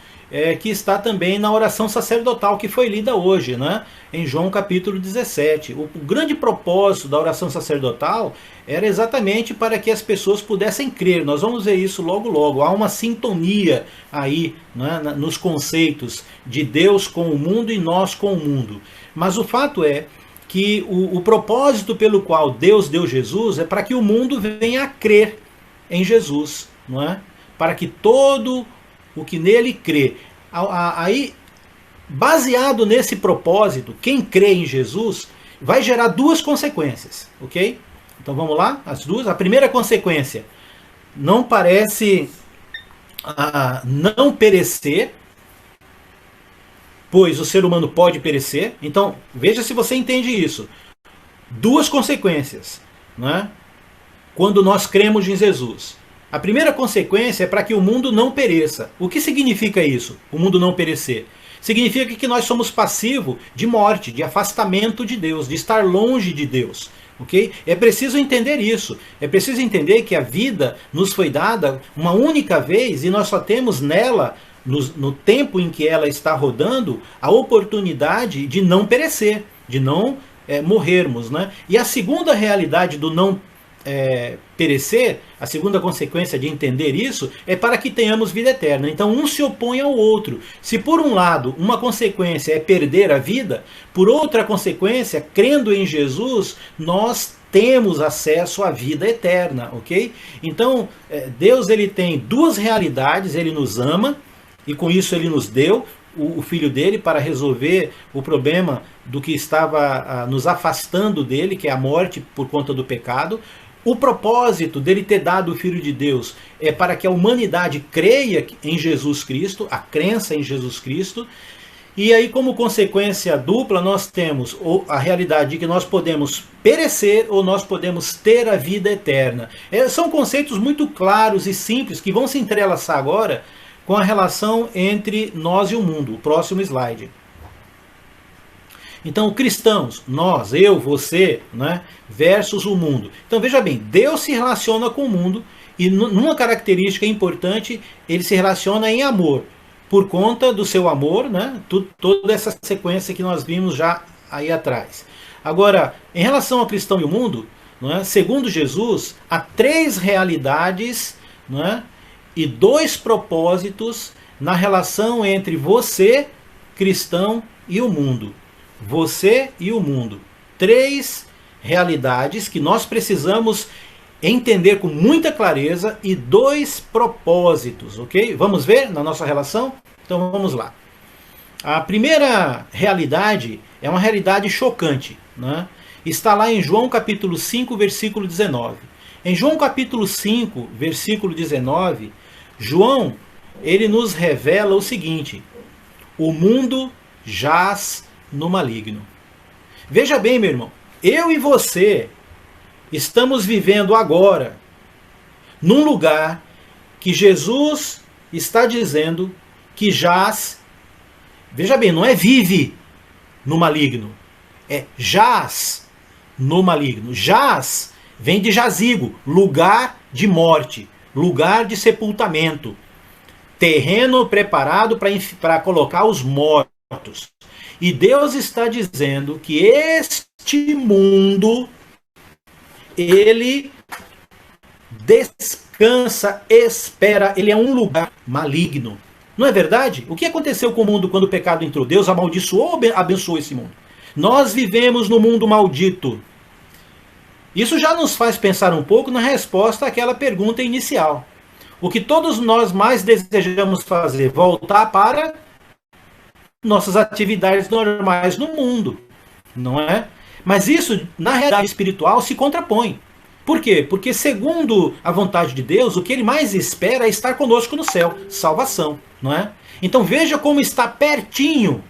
[SPEAKER 5] que está também na oração sacerdotal que foi lida hoje, né? Em João capítulo 17. O grande propósito da oração sacerdotal era exatamente para que as pessoas pudessem crer. Nós vamos ver isso logo logo. Há uma sintonia aí, né, nos conceitos de Deus com o mundo e nós com o mundo. Mas o fato é que o propósito pelo qual Deus deu Jesus é para que o mundo venha a crer em Jesus, não é? Para que todo o que nele crê. Aí, baseado nesse propósito, quem crê em Jesus vai gerar duas consequências, ok? Então vamos lá, as duas. A primeira consequência, não parece não perecer, pois o ser humano pode perecer. Então veja se você entende isso. Duas consequências, né? Quando nós cremos em Jesus. A primeira consequência é para que o mundo não pereça. O que significa isso? O mundo não perecer? Significa que nós somos passivos de morte, de afastamento de Deus, de estar longe de Deus. Okay? É preciso entender isso. É preciso entender que a vida nos foi dada uma única vez e nós só temos nela, no tempo em que ela está rodando, a oportunidade de não perecer, de não morrermos. Né? E a segunda realidade do não perecer, a segunda consequência de entender isso é para que tenhamos vida eterna. Então um se opõe ao outro. Se por um lado uma consequência é perder a vida, por outra consequência, crendo em Jesus, nós temos acesso à vida eterna, ok? Então Deus ele tem duas realidades, ele nos ama e com isso ele nos deu o Filho dele para resolver o problema do que estava nos afastando dele, que é a morte por conta do pecado. O propósito dele ter dado o Filho de Deus é para que a humanidade creia em Jesus Cristo, a crença em Jesus Cristo. E aí, como consequência dupla, nós temos a realidade de que nós podemos perecer ou nós podemos ter a vida eterna. São conceitos muito claros e simples que vão se entrelaçar agora com a relação entre nós e o mundo. O próximo slide. Então, cristãos, nós, eu, você, né, versus o mundo. Então, veja bem, Deus se relaciona com o mundo e numa característica importante, ele se relaciona em amor. Por conta do seu amor, né, toda essa sequência que nós vimos já aí atrás. Agora, em relação ao cristão e o mundo, não é, segundo Jesus, há três realidades, não é, e dois propósitos na relação entre você, cristão, e o mundo. Você e o mundo. Três realidades que nós precisamos entender com muita clareza e dois propósitos, ok? Vamos ver na nossa relação? Então vamos lá. A primeira realidade é uma realidade chocante, né? Está lá em João capítulo 5, versículo 19. Em João capítulo 5, versículo 19, João, ele nos revela o seguinte: o mundo jaz no maligno. Veja bem, meu irmão, eu e você estamos vivendo agora num lugar que Jesus está dizendo que jaz, veja bem, não é vive no maligno, é jaz no maligno. Jaz vem de jazigo, lugar de morte, lugar de sepultamento, terreno preparado para colocar os mortos. E Deus está dizendo que este mundo, ele descansa, espera, ele é um lugar maligno. Não é verdade? O que aconteceu com o mundo quando o pecado entrou? Deus amaldiçoou ou abençoou esse mundo? Nós vivemos no mundo maldito. Isso já nos faz pensar um pouco na resposta àquela pergunta inicial. O que todos nós mais desejamos fazer? Voltar para nossas atividades normais no mundo, não é? Mas isso, na realidade espiritual, se contrapõe. Por quê? Porque segundo a vontade de Deus, o que ele mais espera é estar conosco no céu, salvação, não é? Então veja como está pertinho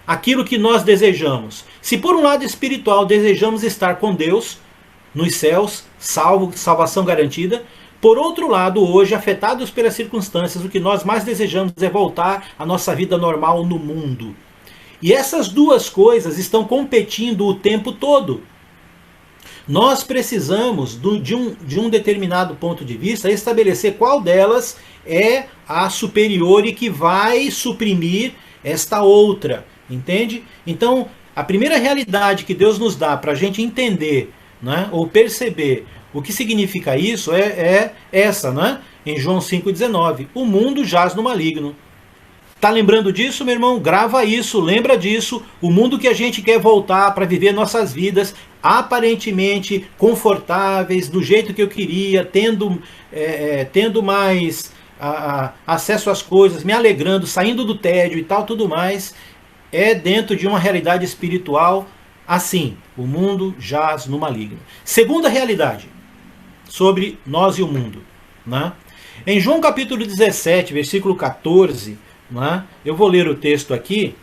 [SPEAKER 5] aquilo que nós desejamos. Se por um lado espiritual desejamos estar com Deus, nos céus, salvação garantida, por outro lado, hoje, afetados pelas circunstâncias, o que nós mais desejamos é voltar à nossa vida normal no mundo. E essas duas coisas estão competindo o tempo todo. nós precisamos de um determinado ponto de vista estabelecer qual delas é a superior e que vai suprimir esta outra, entende? Então, a primeira realidade que Deus nos dá para a gente entender, né, ou perceber o que significa isso é essa, né? Em João 5,19, o mundo jaz no maligno. Tá lembrando disso, meu irmão? Grava isso, lembra disso. O mundo que a gente quer voltar para viver nossas vidas aparentemente confortáveis, do jeito que eu queria, tendo mais acesso às coisas, me alegrando, saindo do tédio e tal, tudo mais, é dentro de uma realidade espiritual assim. O mundo jaz no maligno. Segunda realidade sobre nós e o mundo, né? Em João capítulo 17, versículo 14, né? Eu vou ler o texto aqui.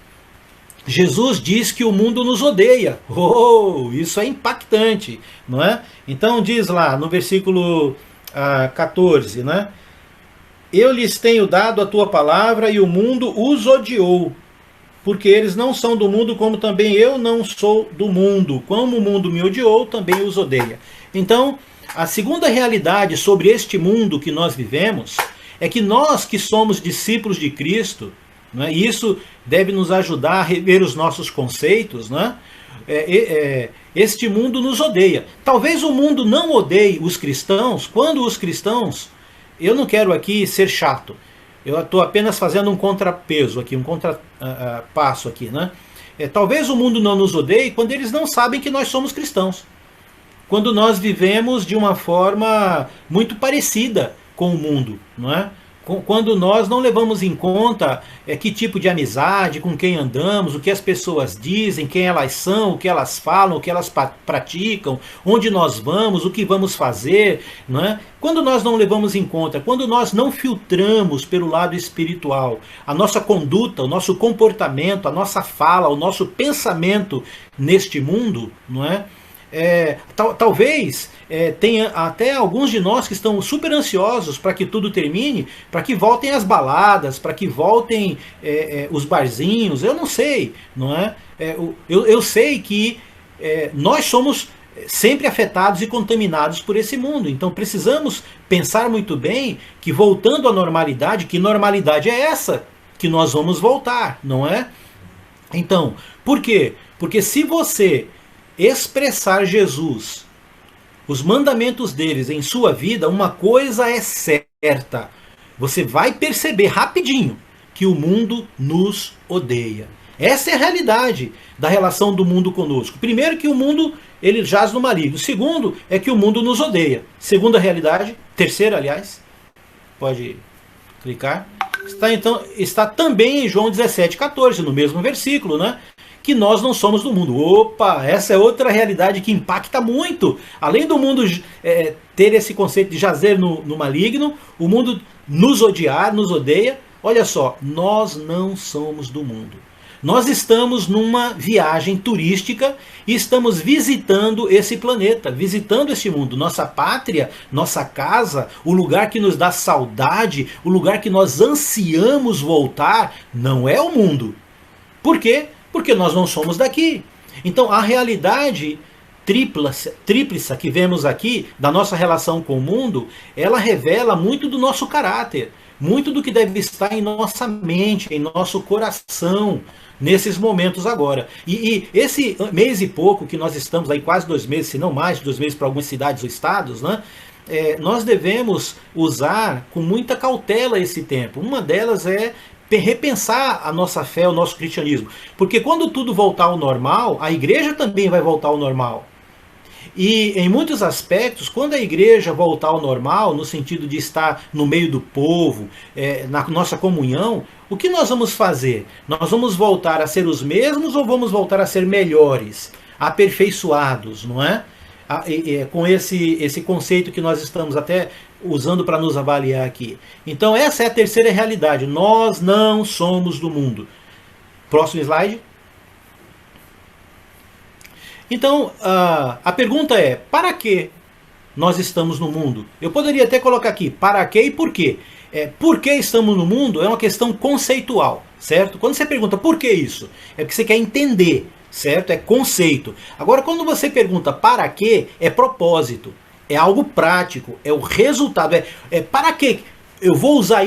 [SPEAKER 5] Jesus diz que o mundo nos odeia. Oh, isso é impactante, não é? Então diz lá no versículo 14, né? Eu lhes tenho dado a tua palavra e o mundo os odiou, porque eles não são do mundo, como também eu não sou do mundo. Como o mundo me odiou, também os odeia. Então, a segunda realidade sobre este mundo que nós vivemos é que nós que somos discípulos de Cristo, né, e isso deve nos ajudar a rever os nossos conceitos, né, este mundo nos odeia. Talvez o mundo não odeie os cristãos, quando os cristãos, eu não quero aqui ser chato, eu estou apenas fazendo um contrapeso aqui, um contrapasso aqui, né? Talvez o mundo não nos odeie quando eles não sabem que nós somos cristãos. Quando nós vivemos de uma forma muito parecida com o mundo, não é? Quando nós não levamos em conta que tipo de amizade, com quem andamos, o que as pessoas dizem, quem elas são, o que elas falam, o que elas praticam, onde nós vamos, o que vamos fazer, não é? Quando nós não levamos em conta, quando nós não filtramos pelo lado espiritual a nossa conduta, o nosso comportamento, a nossa fala, o nosso pensamento neste mundo, não é? Talvez tenha até alguns de nós que estão super ansiosos para que tudo termine, para que voltem as baladas, para que voltem os barzinhos, eu não sei, não é? Eu sei que nós somos sempre afetados e contaminados por esse mundo, então precisamos pensar muito bem que voltando à normalidade, que normalidade é essa que nós vamos voltar, não é? Então, por quê? Porque se você expressar Jesus, os mandamentos deles em sua vida, uma coisa é certa. Você vai perceber rapidinho que o mundo nos odeia. Essa é a realidade da relação do mundo conosco. Primeiro, que o mundo ele jaz no maligno. Segundo, é que o mundo nos odeia. Segunda realidade, terceira, aliás, pode clicar. Está também em João 17,14, no mesmo versículo, né? Que nós não somos do mundo. Opa, essa é outra realidade que impacta muito. Além do mundo ter esse conceito de jazer no maligno, o mundo nos odiar, nos odeia. Olha só, nós não somos do mundo. Nós estamos numa viagem turística e estamos visitando esse planeta, visitando este mundo. Nossa pátria, nossa casa, o lugar que nos dá saudade, o lugar que nós ansiamos voltar, não é o mundo. Por quê? Porque nós não somos daqui. Então a realidade tríplice que vemos aqui, da nossa relação com o mundo, ela revela muito do nosso caráter, muito do que deve estar em nossa mente, em nosso coração, nesses momentos agora. E esse mês e pouco que nós estamos aí, quase 2 meses, se não mais de 2 meses para algumas cidades ou estados, né? Nós devemos usar com muita cautela esse tempo. Uma delas é repensar a nossa fé, o nosso cristianismo. Porque quando tudo voltar ao normal, a igreja também vai voltar ao normal. E em muitos aspectos, quando a igreja voltar ao normal, no sentido de estar no meio do povo, na nossa comunhão, o que nós vamos fazer? Nós vamos voltar a ser os mesmos ou vamos voltar a ser melhores, aperfeiçoados, não é? Com esse conceito que nós estamos até usando para nos avaliar aqui. Então essa é a terceira realidade. Nós não somos do mundo. Próximo slide. Então a pergunta é, para que nós estamos no mundo? Eu poderia até colocar aqui, para quê e por quê? Por que estamos no mundo é uma questão conceitual, certo? Quando você pergunta por que isso, é porque você quer entender, certo? É conceito. Agora, quando você pergunta para quê, é propósito, é algo prático, é o resultado, para quê? Eu vou usar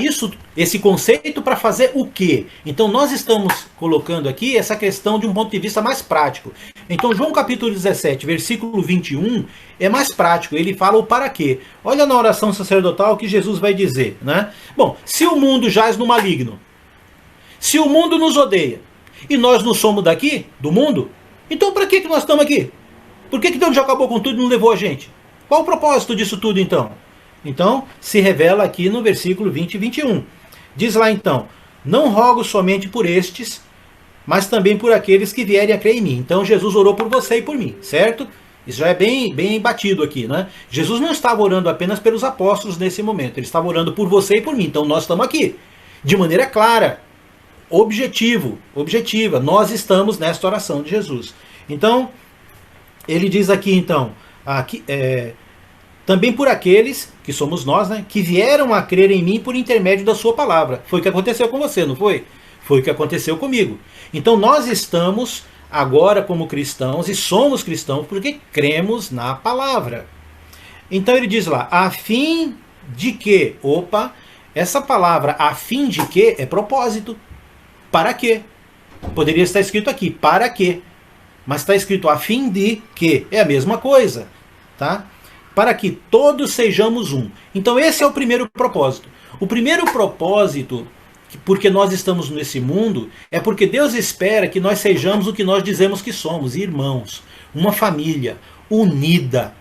[SPEAKER 5] esse conceito para fazer o quê? Então nós estamos colocando aqui essa questão de um ponto de vista mais prático. Então João capítulo 17, versículo 21, é mais prático. Ele fala o para quê. Olha na oração sacerdotal que Jesus vai dizer, né? Bom, se o mundo jaz no maligno, se o mundo nos odeia, e nós não somos daqui, do mundo, então para que nós estamos aqui? Por que Deus já acabou com tudo e não levou a gente? Qual o propósito disso tudo então? Então, se revela aqui no versículo 20 e 21. Diz lá então, não rogo somente por estes, mas também por aqueles que vierem a crer em mim. Então Jesus orou por você e por mim, certo? Isso já é bem batido aqui, né? Jesus não estava orando apenas pelos apóstolos nesse momento, ele estava orando por você e por mim. Então nós estamos aqui, de maneira clara, objetiva. Nós estamos nesta oração de Jesus. Então, ele diz aqui então, também por aqueles, que somos nós, né, que vieram a crer em mim por intermédio da sua palavra. Foi o que aconteceu com você, não foi? Foi o que aconteceu comigo. Então nós estamos agora como cristãos, e somos cristãos porque cremos na palavra. Então ele diz lá, a fim de que, essa palavra a fim de que é propósito. Para quê? Poderia estar escrito aqui, para quê? Mas está escrito a fim de que, é a mesma coisa, tá? Para que todos sejamos um. Então esse é o primeiro propósito. O primeiro propósito, porque nós estamos nesse mundo, é porque Deus espera que nós sejamos o que nós dizemos que somos, irmãos, uma família unida,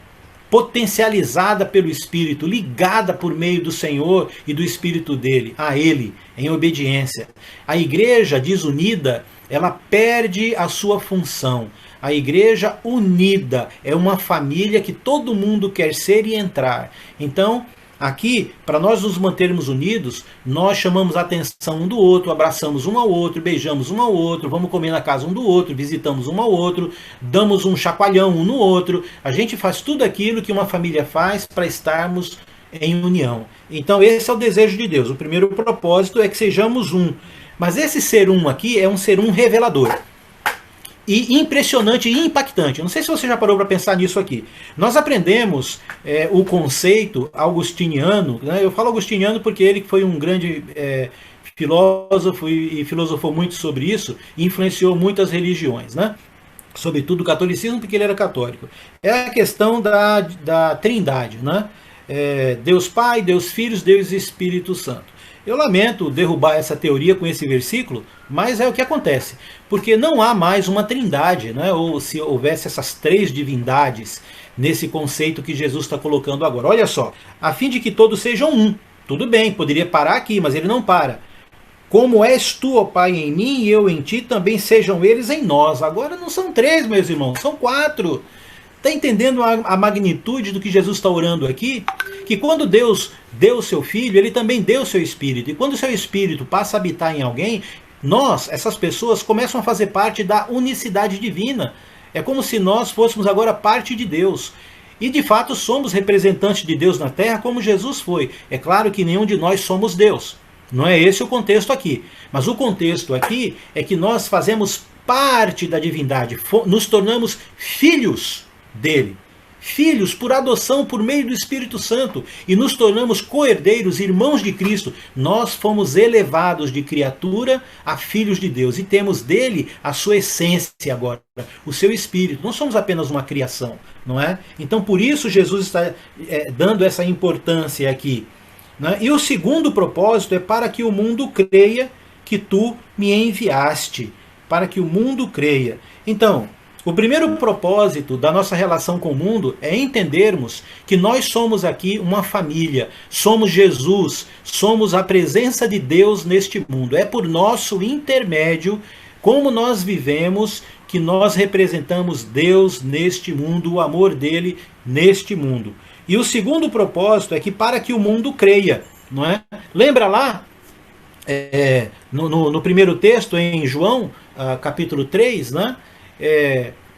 [SPEAKER 5] potencializada pelo Espírito, ligada por meio do Senhor e do Espírito dele, a Ele, em obediência. A igreja desunida, ela perde a sua função. A igreja unida é uma família que todo mundo quer ser e entrar. Então, aqui, para nós nos mantermos unidos, nós chamamos a atenção um do outro, abraçamos um ao outro, beijamos um ao outro, vamos comer na casa um do outro, visitamos um ao outro, damos um chacoalhão um no outro. A gente faz tudo aquilo que uma família faz para estarmos em união. Então esse é o desejo de Deus. O primeiro propósito é que sejamos um. Mas esse ser um aqui é um ser um revelador. E impressionante e impactante. Eu não sei se você já parou para pensar nisso aqui. Nós aprendemos o conceito augustiniano, né? Eu falo augustiniano porque ele foi um grande filósofo e filosofou muito sobre isso e influenciou muitas religiões, né? Sobretudo o catolicismo, porque ele era católico. É a questão da trindade, né? Deus Pai, Deus Filho, Deus Espírito Santo. Eu lamento derrubar essa teoria com esse versículo, mas é o que acontece. Porque não há mais uma trindade, né? Ou se houvesse essas três divindades nesse conceito que Jesus está colocando agora. Olha só, a fim de que todos sejam um. Tudo bem, poderia parar aqui, mas ele não para. Como és tu, ó Pai, em mim e eu em ti, também sejam eles em nós. Agora não são três, meus irmãos, são quatro. Está entendendo a magnitude do que Jesus está orando aqui? Que quando Deus deu o seu Filho, Ele também deu o seu Espírito. E quando o seu Espírito passa a habitar em alguém, nós, essas pessoas, começam a fazer parte da unicidade divina. É como se nós fôssemos agora parte de Deus. E de fato somos representantes de Deus na Terra como Jesus foi. É claro que nenhum de nós somos Deus. Não é esse o contexto aqui. Mas o contexto aqui é que nós fazemos parte da divindade. Nos tornamos filhos dele, filhos por adoção por meio do Espírito Santo, e nos tornamos co-herdeiros, irmãos de Cristo. Nós fomos elevados de criatura a filhos de Deus e temos dele a sua essência agora, o seu Espírito. Não somos apenas uma criação, não é? Então por isso Jesus está dando essa importância aqui, né? E o segundo propósito é para que o mundo creia que tu me enviaste, para que o mundo creia. Então, o primeiro propósito da nossa relação com o mundo é entendermos que nós somos aqui uma família, somos Jesus, somos a presença de Deus neste mundo. É por nosso intermédio, como nós vivemos, que nós representamos Deus neste mundo, o amor dele neste mundo. E o segundo propósito é que para que o mundo creia, não é? Lembra lá, no primeiro texto, em João, capítulo 3, né?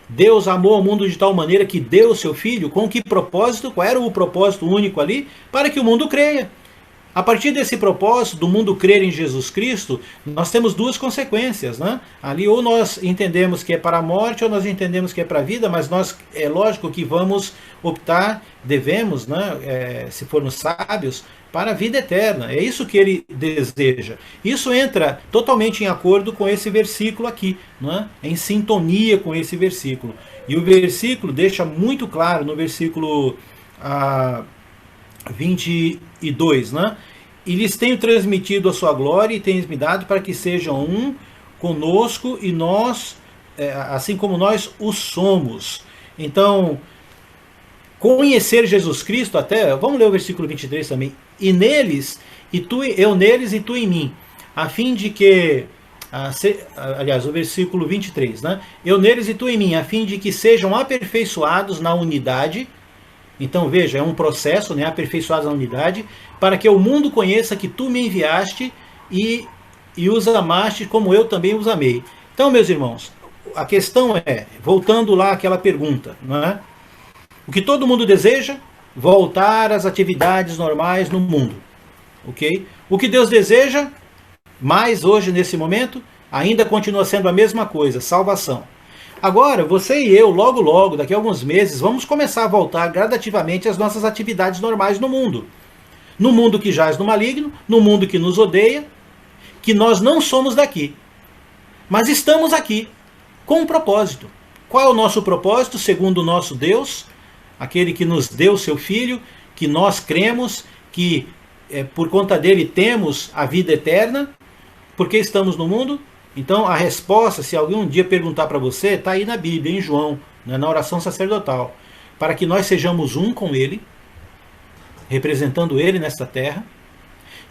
[SPEAKER 5] Deus amou o mundo de tal maneira que deu o seu Filho. Com que propósito? Qual era o propósito único ali? Para que o mundo creia. A partir desse propósito do mundo crer em Jesus Cristo, nós temos duas consequências, né? Ali ou nós entendemos que é para a morte ou nós entendemos que é para a vida, mas nós é lógico que vamos optar, devemos, né, se formos sábios, para a vida eterna. É isso que ele deseja. Isso entra totalmente em acordo com esse versículo aqui, né? Em sintonia com esse versículo. E o versículo deixa muito claro no versículo 22, né? E lhes tenho transmitido a sua glória e tens me dado para que sejam um conosco e nós, assim como nós o somos. Então, conhecer Jesus Cristo até, vamos ler o versículo 23 também. E neles, eu neles e tu em mim, a fim de que, aliás, o versículo 23, né? Eu neles e tu em mim, a fim de que sejam aperfeiçoados na unidade. Então veja, é um processo, né, aperfeiçoados na unidade, para que o mundo conheça que tu me enviaste e os amaste como eu também os amei. Então, meus irmãos, a questão é, voltando lá àquela pergunta, não é? O que todo mundo deseja? Voltar às atividades normais no mundo. Ok? O que Deus deseja, mais hoje nesse momento, ainda continua sendo a mesma coisa, salvação. Agora, você e eu, logo logo, daqui a alguns meses, vamos começar a voltar gradativamente às nossas atividades normais no mundo. No mundo que jaz no maligno, no mundo que nos odeia, que nós não somos daqui. Mas estamos aqui, com um propósito. Qual é o nosso propósito, segundo o nosso Deus? Aquele que nos deu seu Filho, que nós cremos, que por conta dele temos a vida eterna. Por que estamos no mundo? Então a resposta, se alguém um dia perguntar para você, está aí na Bíblia, em João, né, na oração sacerdotal. Para que nós sejamos um com ele, representando ele nesta terra,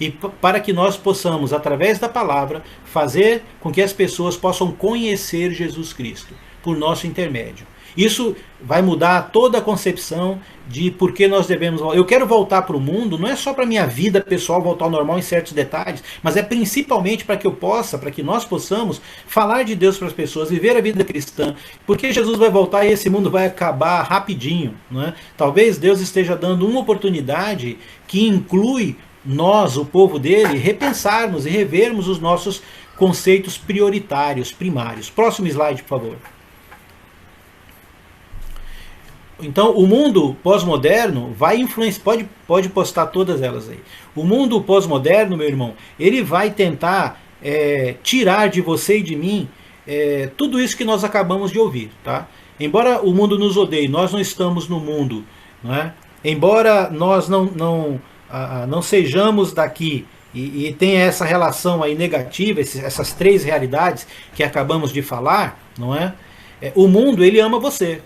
[SPEAKER 5] e para que nós possamos, através da palavra, fazer com que as pessoas possam conhecer Jesus Cristo, por nosso intermédio. Isso vai mudar toda a concepção de por que nós devemos... Eu quero voltar para o mundo, não é só para a minha vida pessoal voltar ao normal em certos detalhes, mas é principalmente para que eu possa, para que nós possamos falar de Deus para as pessoas, viver a vida cristã, porque Jesus vai voltar e esse mundo vai acabar rapidinho, não é? Talvez Deus esteja dando uma oportunidade que inclui nós, o povo dele, repensarmos e revermos os nossos conceitos prioritários, primários. Próximo slide, por favor. Então, o mundo pós-moderno vai influenciar, pode postar todas elas aí. O mundo pós-moderno, meu irmão, ele vai tentar tirar de você e de mim tudo isso que nós acabamos de ouvir, tá? Embora o mundo nos odeie, nós não estamos no mundo, não é? Embora nós não sejamos daqui e tenha essa relação aí negativa, essas três realidades que acabamos de falar, não é? O mundo, ele ama você.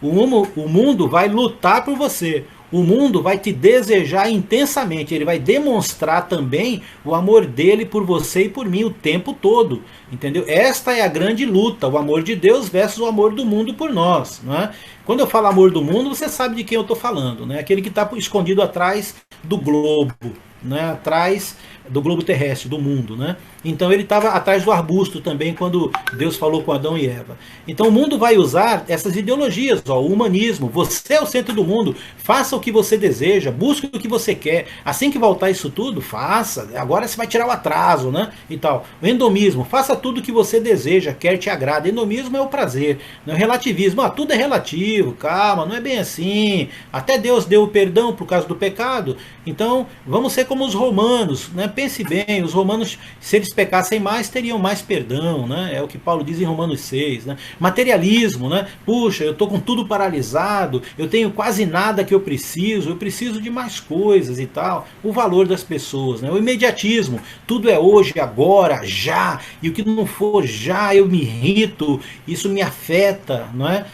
[SPEAKER 5] O mundo vai lutar por você. O mundo vai te desejar intensamente. Ele vai demonstrar também o amor dele por você e por mim o tempo todo. Entendeu? Esta é a grande luta. O amor de Deus versus o amor do mundo por nós. Não é? Quando eu falo amor do mundo, você sabe de quem eu estou falando. Né? Aquele que está escondido atrás do globo. Né? Atrás do globo terrestre, do mundo, né? Então ele estava atrás do arbusto também quando Deus falou com Adão e Eva. Então o mundo vai usar essas ideologias, ó, o humanismo, você é o centro do mundo, faça o que você deseja, busque o que você quer, assim que voltar isso tudo, faça, agora você vai tirar o atraso, né? E tal. O endomismo, faça tudo o que você deseja, quer te agrada. Endomismo é o prazer, né? O relativismo, tudo é relativo, calma, não é bem assim, até Deus deu o perdão por causa do pecado, então vamos ser como os romanos, né? Pense bem, os romanos, se eles pecassem mais, teriam mais perdão, né? É o que Paulo diz em Romanos 6, né? Materialismo, né? Puxa, eu estou com tudo paralisado, eu tenho quase nada que eu preciso de mais coisas e tal. O valor das pessoas, né? O imediatismo, tudo é hoje, agora, já, e o que não for já, eu me irrito, isso me afeta, não é?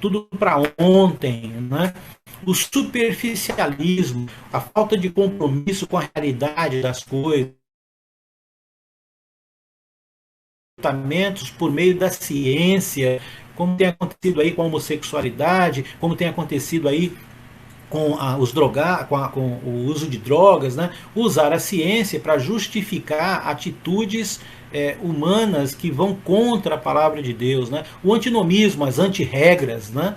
[SPEAKER 5] Tudo para ontem, né? O superficialismo, a falta de compromisso com a realidade das coisas, por meio da ciência, como tem acontecido aí com a homossexualidade, como tem acontecido aí com o uso de drogas, né? Usar a ciência para justificar atitudes humanas que vão contra a palavra de Deus, né? O antinomismo, as antirregras, né?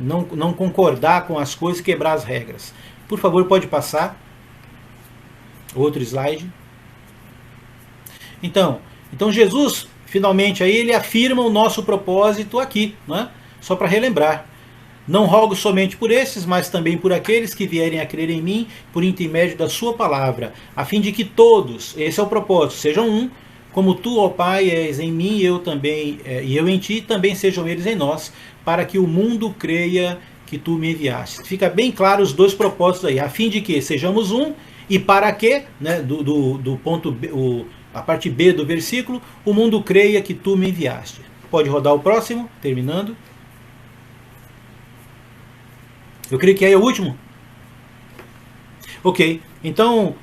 [SPEAKER 5] Não concordar com as coisas, quebrar as regras. Por favor, pode passar. Outro slide. Então Jesus, finalmente, aí ele afirma o nosso propósito aqui, né? Só para relembrar. Não rogo somente por esses, mas também por aqueles que vierem a crer em mim, por intermédio da sua palavra, a fim de que todos, esse é o propósito, sejam um, como tu, ó Pai, és em mim, eu também, e eu em ti, também sejam eles em nós, para que o mundo creia que tu me enviaste. Fica bem claro os dois propósitos aí, a fim de que sejamos um, e para que, né, do ponto B, a parte B do versículo, o mundo creia que tu me enviaste. Pode rodar o próximo, terminando. Eu creio que é o último. Ok, então,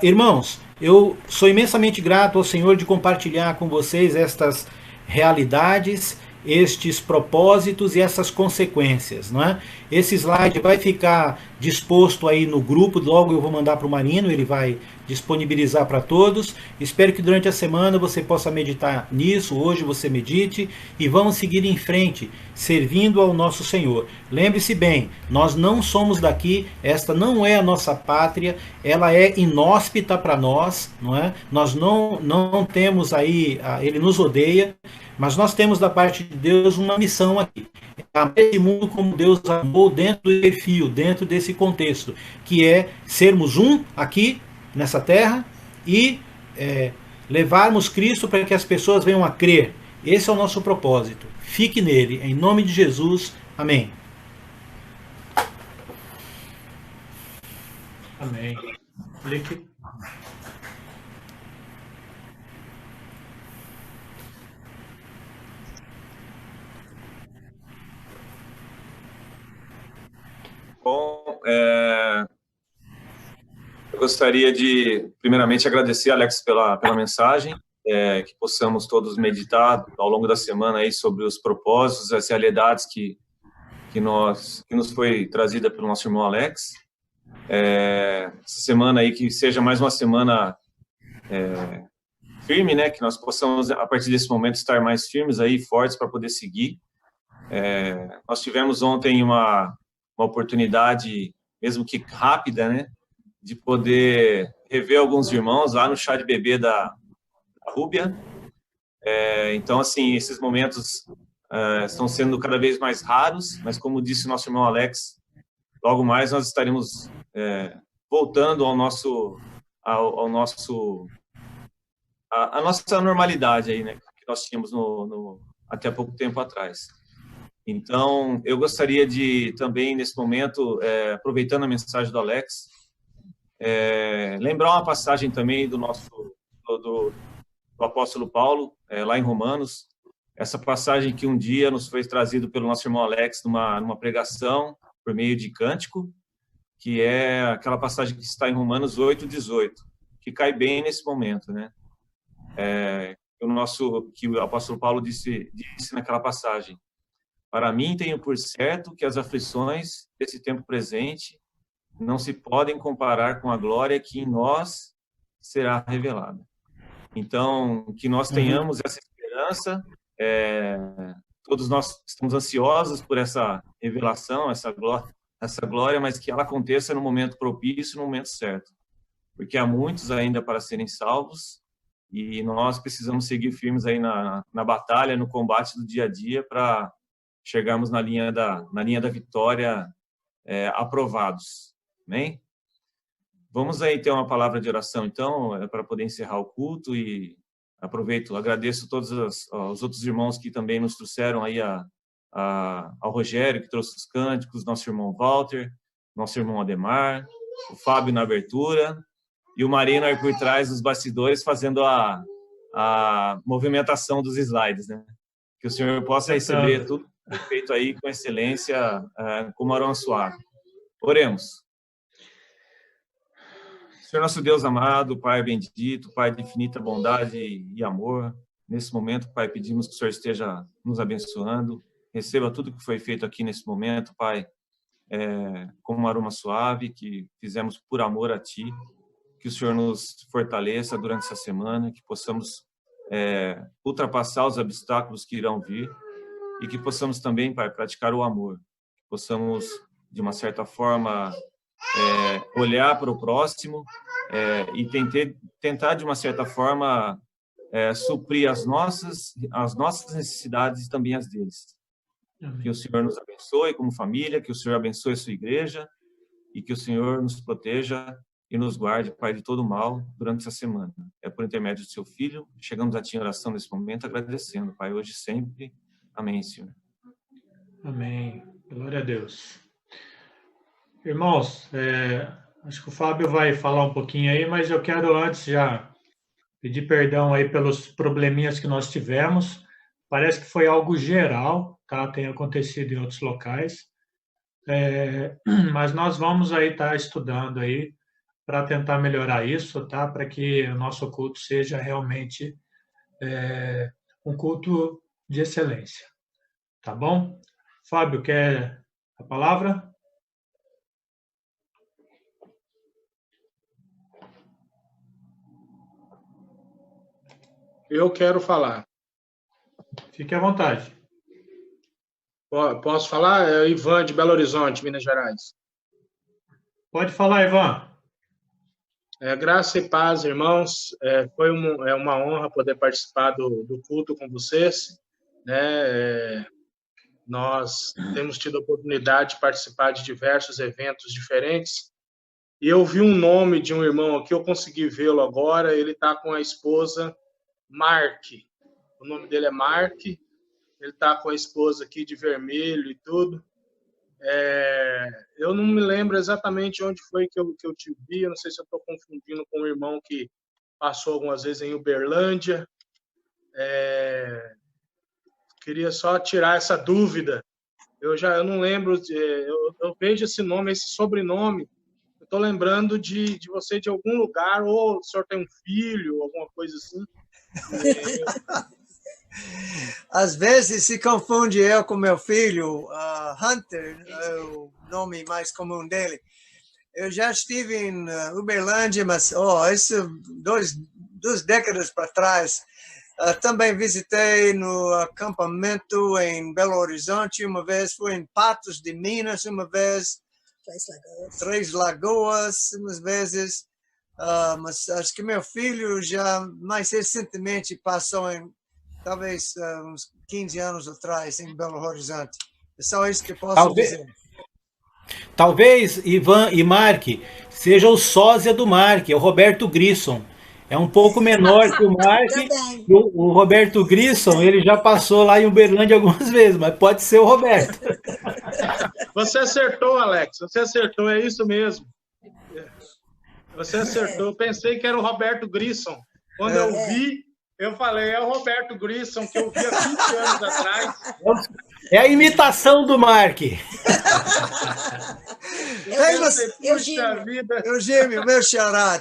[SPEAKER 5] irmãos, eu sou imensamente grato ao Senhor de compartilhar com vocês estas realidades, estes propósitos e essas consequências, não é? Esse slide vai ficar disposto aí no grupo, logo eu vou mandar para o Marino, ele vai disponibilizar para todos. Espero que durante a semana você possa meditar nisso, hoje você medite e vamos seguir em frente, servindo ao nosso Senhor. Lembre-se bem, nós não somos daqui, esta não é a nossa pátria, ela é inóspita para nós, não é? Nós não temos aí, ele nos odeia, mas nós temos da parte de Deus uma missão aqui. Amar esse mundo como Deus amou dentro do perfil, dentro desse contexto, que é sermos um aqui nessa terra e levarmos Cristo para que as pessoas venham a crer. Esse é o nosso propósito. Fique nele, em nome de Jesus. Amém.
[SPEAKER 6] Amém.
[SPEAKER 7] Bom, eu gostaria de, primeiramente, agradecer, Alex, pela mensagem, que possamos todos meditar ao longo da semana aí sobre os propósitos, as realidades que nos foi trazida pelo nosso irmão Alex. Essa semana aí que seja mais uma semana firme, né? Que nós possamos, a partir desse momento, estar mais firmes aí, fortes para poder seguir. Nós tivemos ontem uma oportunidade, mesmo que rápida, né, de poder rever alguns irmãos lá no chá de bebê da Rúbia. Então, assim, esses momentos estão sendo cada vez mais raros, mas como disse o nosso irmão Alex, logo mais nós estaremos voltando à nossa normalidade aí, né, que nós tínhamos até pouco tempo atrás. Então, eu gostaria de também, nesse momento, aproveitando a mensagem do Alex, lembrar uma passagem também do apóstolo Paulo, lá em Romanos, essa passagem que um dia nos foi trazido pelo nosso irmão Alex numa pregação, por meio de cântico, que é aquela passagem que está em Romanos 8:18, que cai bem nesse momento, né? Que o apóstolo Paulo disse naquela passagem: para mim, tenho por certo que as aflições desse tempo presente não se podem comparar com a glória que em nós será revelada. Então, que nós tenhamos essa esperança, todos nós estamos ansiosos por essa revelação, essa glória, mas que ela aconteça no momento propício, no momento certo. Porque há muitos ainda para serem salvos e nós precisamos seguir firmes aí na batalha, no combate do dia a dia para chegarmos na linha da vitória, aprovados. Amém? Vamos aí ter uma palavra de oração, então, para poder encerrar o culto, e agradeço todos os outros irmãos que também nos trouxeram aí ao Rogério, que trouxe os cânticos, nosso irmão Walter, nosso irmão Ademar, o Fábio na abertura, e o Marino aí por trás dos bastidores fazendo a movimentação dos slides, né? Que o Senhor possa receber tudo feito aí com excelência, como aroma suave. Oremos. Senhor nosso Deus amado, Pai bendito, Pai de infinita bondade e amor, nesse momento, Pai, pedimos que o Senhor esteja nos abençoando, receba tudo que foi feito aqui nesse momento, Pai, como um aroma suave, que fizemos por amor a Ti. Que o Senhor nos fortaleça durante essa semana, que possamos ultrapassar os obstáculos que irão vir e que possamos também, Pai, praticar o amor. Que possamos, de uma certa forma, olhar para o próximo e tentar, de uma certa forma, suprir as nossas necessidades e também as deles. Amém. Que o Senhor nos abençoe como família, que o Senhor abençoe a sua igreja e que o Senhor nos proteja e nos guarde, Pai, de todo mal durante essa semana. É por intermédio do seu Filho, chegamos a Ti em oração nesse momento, agradecendo, Pai, hoje e sempre. Amém, Senhor.
[SPEAKER 5] Amém. Glória a Deus. Irmãos, acho que o Fábio vai falar um pouquinho aí, mas eu quero antes já pedir perdão aí pelos probleminhas que nós tivemos. Parece que foi algo geral, tá? Tem acontecido em outros locais. Mas nós vamos aí estar estudando aí para tentar melhorar isso, tá? Para que o nosso culto seja realmente um culto de excelência. Tá bom? Fábio, quer a palavra?
[SPEAKER 6] Eu quero falar.
[SPEAKER 5] Fique à vontade.
[SPEAKER 6] Posso falar? É Ivan, de Belo Horizonte, Minas Gerais.
[SPEAKER 5] Pode falar, Ivan.
[SPEAKER 6] Graça e paz, irmãos. Foi uma honra poder participar do culto com vocês. Nós temos tido a oportunidade de participar de diversos eventos diferentes. E eu vi um nome de um irmão aqui, eu consegui vê-lo agora. Ele está com a esposa Mark. O nome dele é Mark. Ele está com a esposa aqui de vermelho e tudo. Eu não me lembro exatamente onde foi que eu te vi. Eu não sei se eu estou confundindo com um irmão que passou algumas vezes em Uberlândia. Queria só tirar essa dúvida. Eu não lembro. Eu vejo esse nome, esse sobrenome. Eu estou lembrando de você de algum lugar, ou o senhor tem um filho, alguma coisa assim.
[SPEAKER 8] Às vezes se confunde eu com meu filho, Hunter, é o nome mais comum dele. Eu já estive em Uberlândia, mas isso 2 décadas para trás. Também visitei no acampamento em Belo Horizonte uma vez, fui em Patos de Minas uma vez, Três Lagoas umas vezes, mas acho que meu filho já mais recentemente passou talvez uns 15 anos atrás em Belo Horizonte. É só isso que eu posso dizer.
[SPEAKER 5] Talvez Ivan e Mark seja o sósia do Mark, é o Roberto Grissom. É um pouco menor que o Mark. O Roberto Grissom, ele já passou lá em Uberlândia algumas vezes, mas pode ser o Roberto.
[SPEAKER 6] Você acertou, Alex. Você acertou, é isso mesmo. Você acertou. Eu pensei que era o Roberto Grissom. Quando eu vi, eu falei, é o Roberto Grissom, que eu vi há 20 anos atrás.
[SPEAKER 5] É a imitação do Mark.
[SPEAKER 8] Eugênio, meu xará.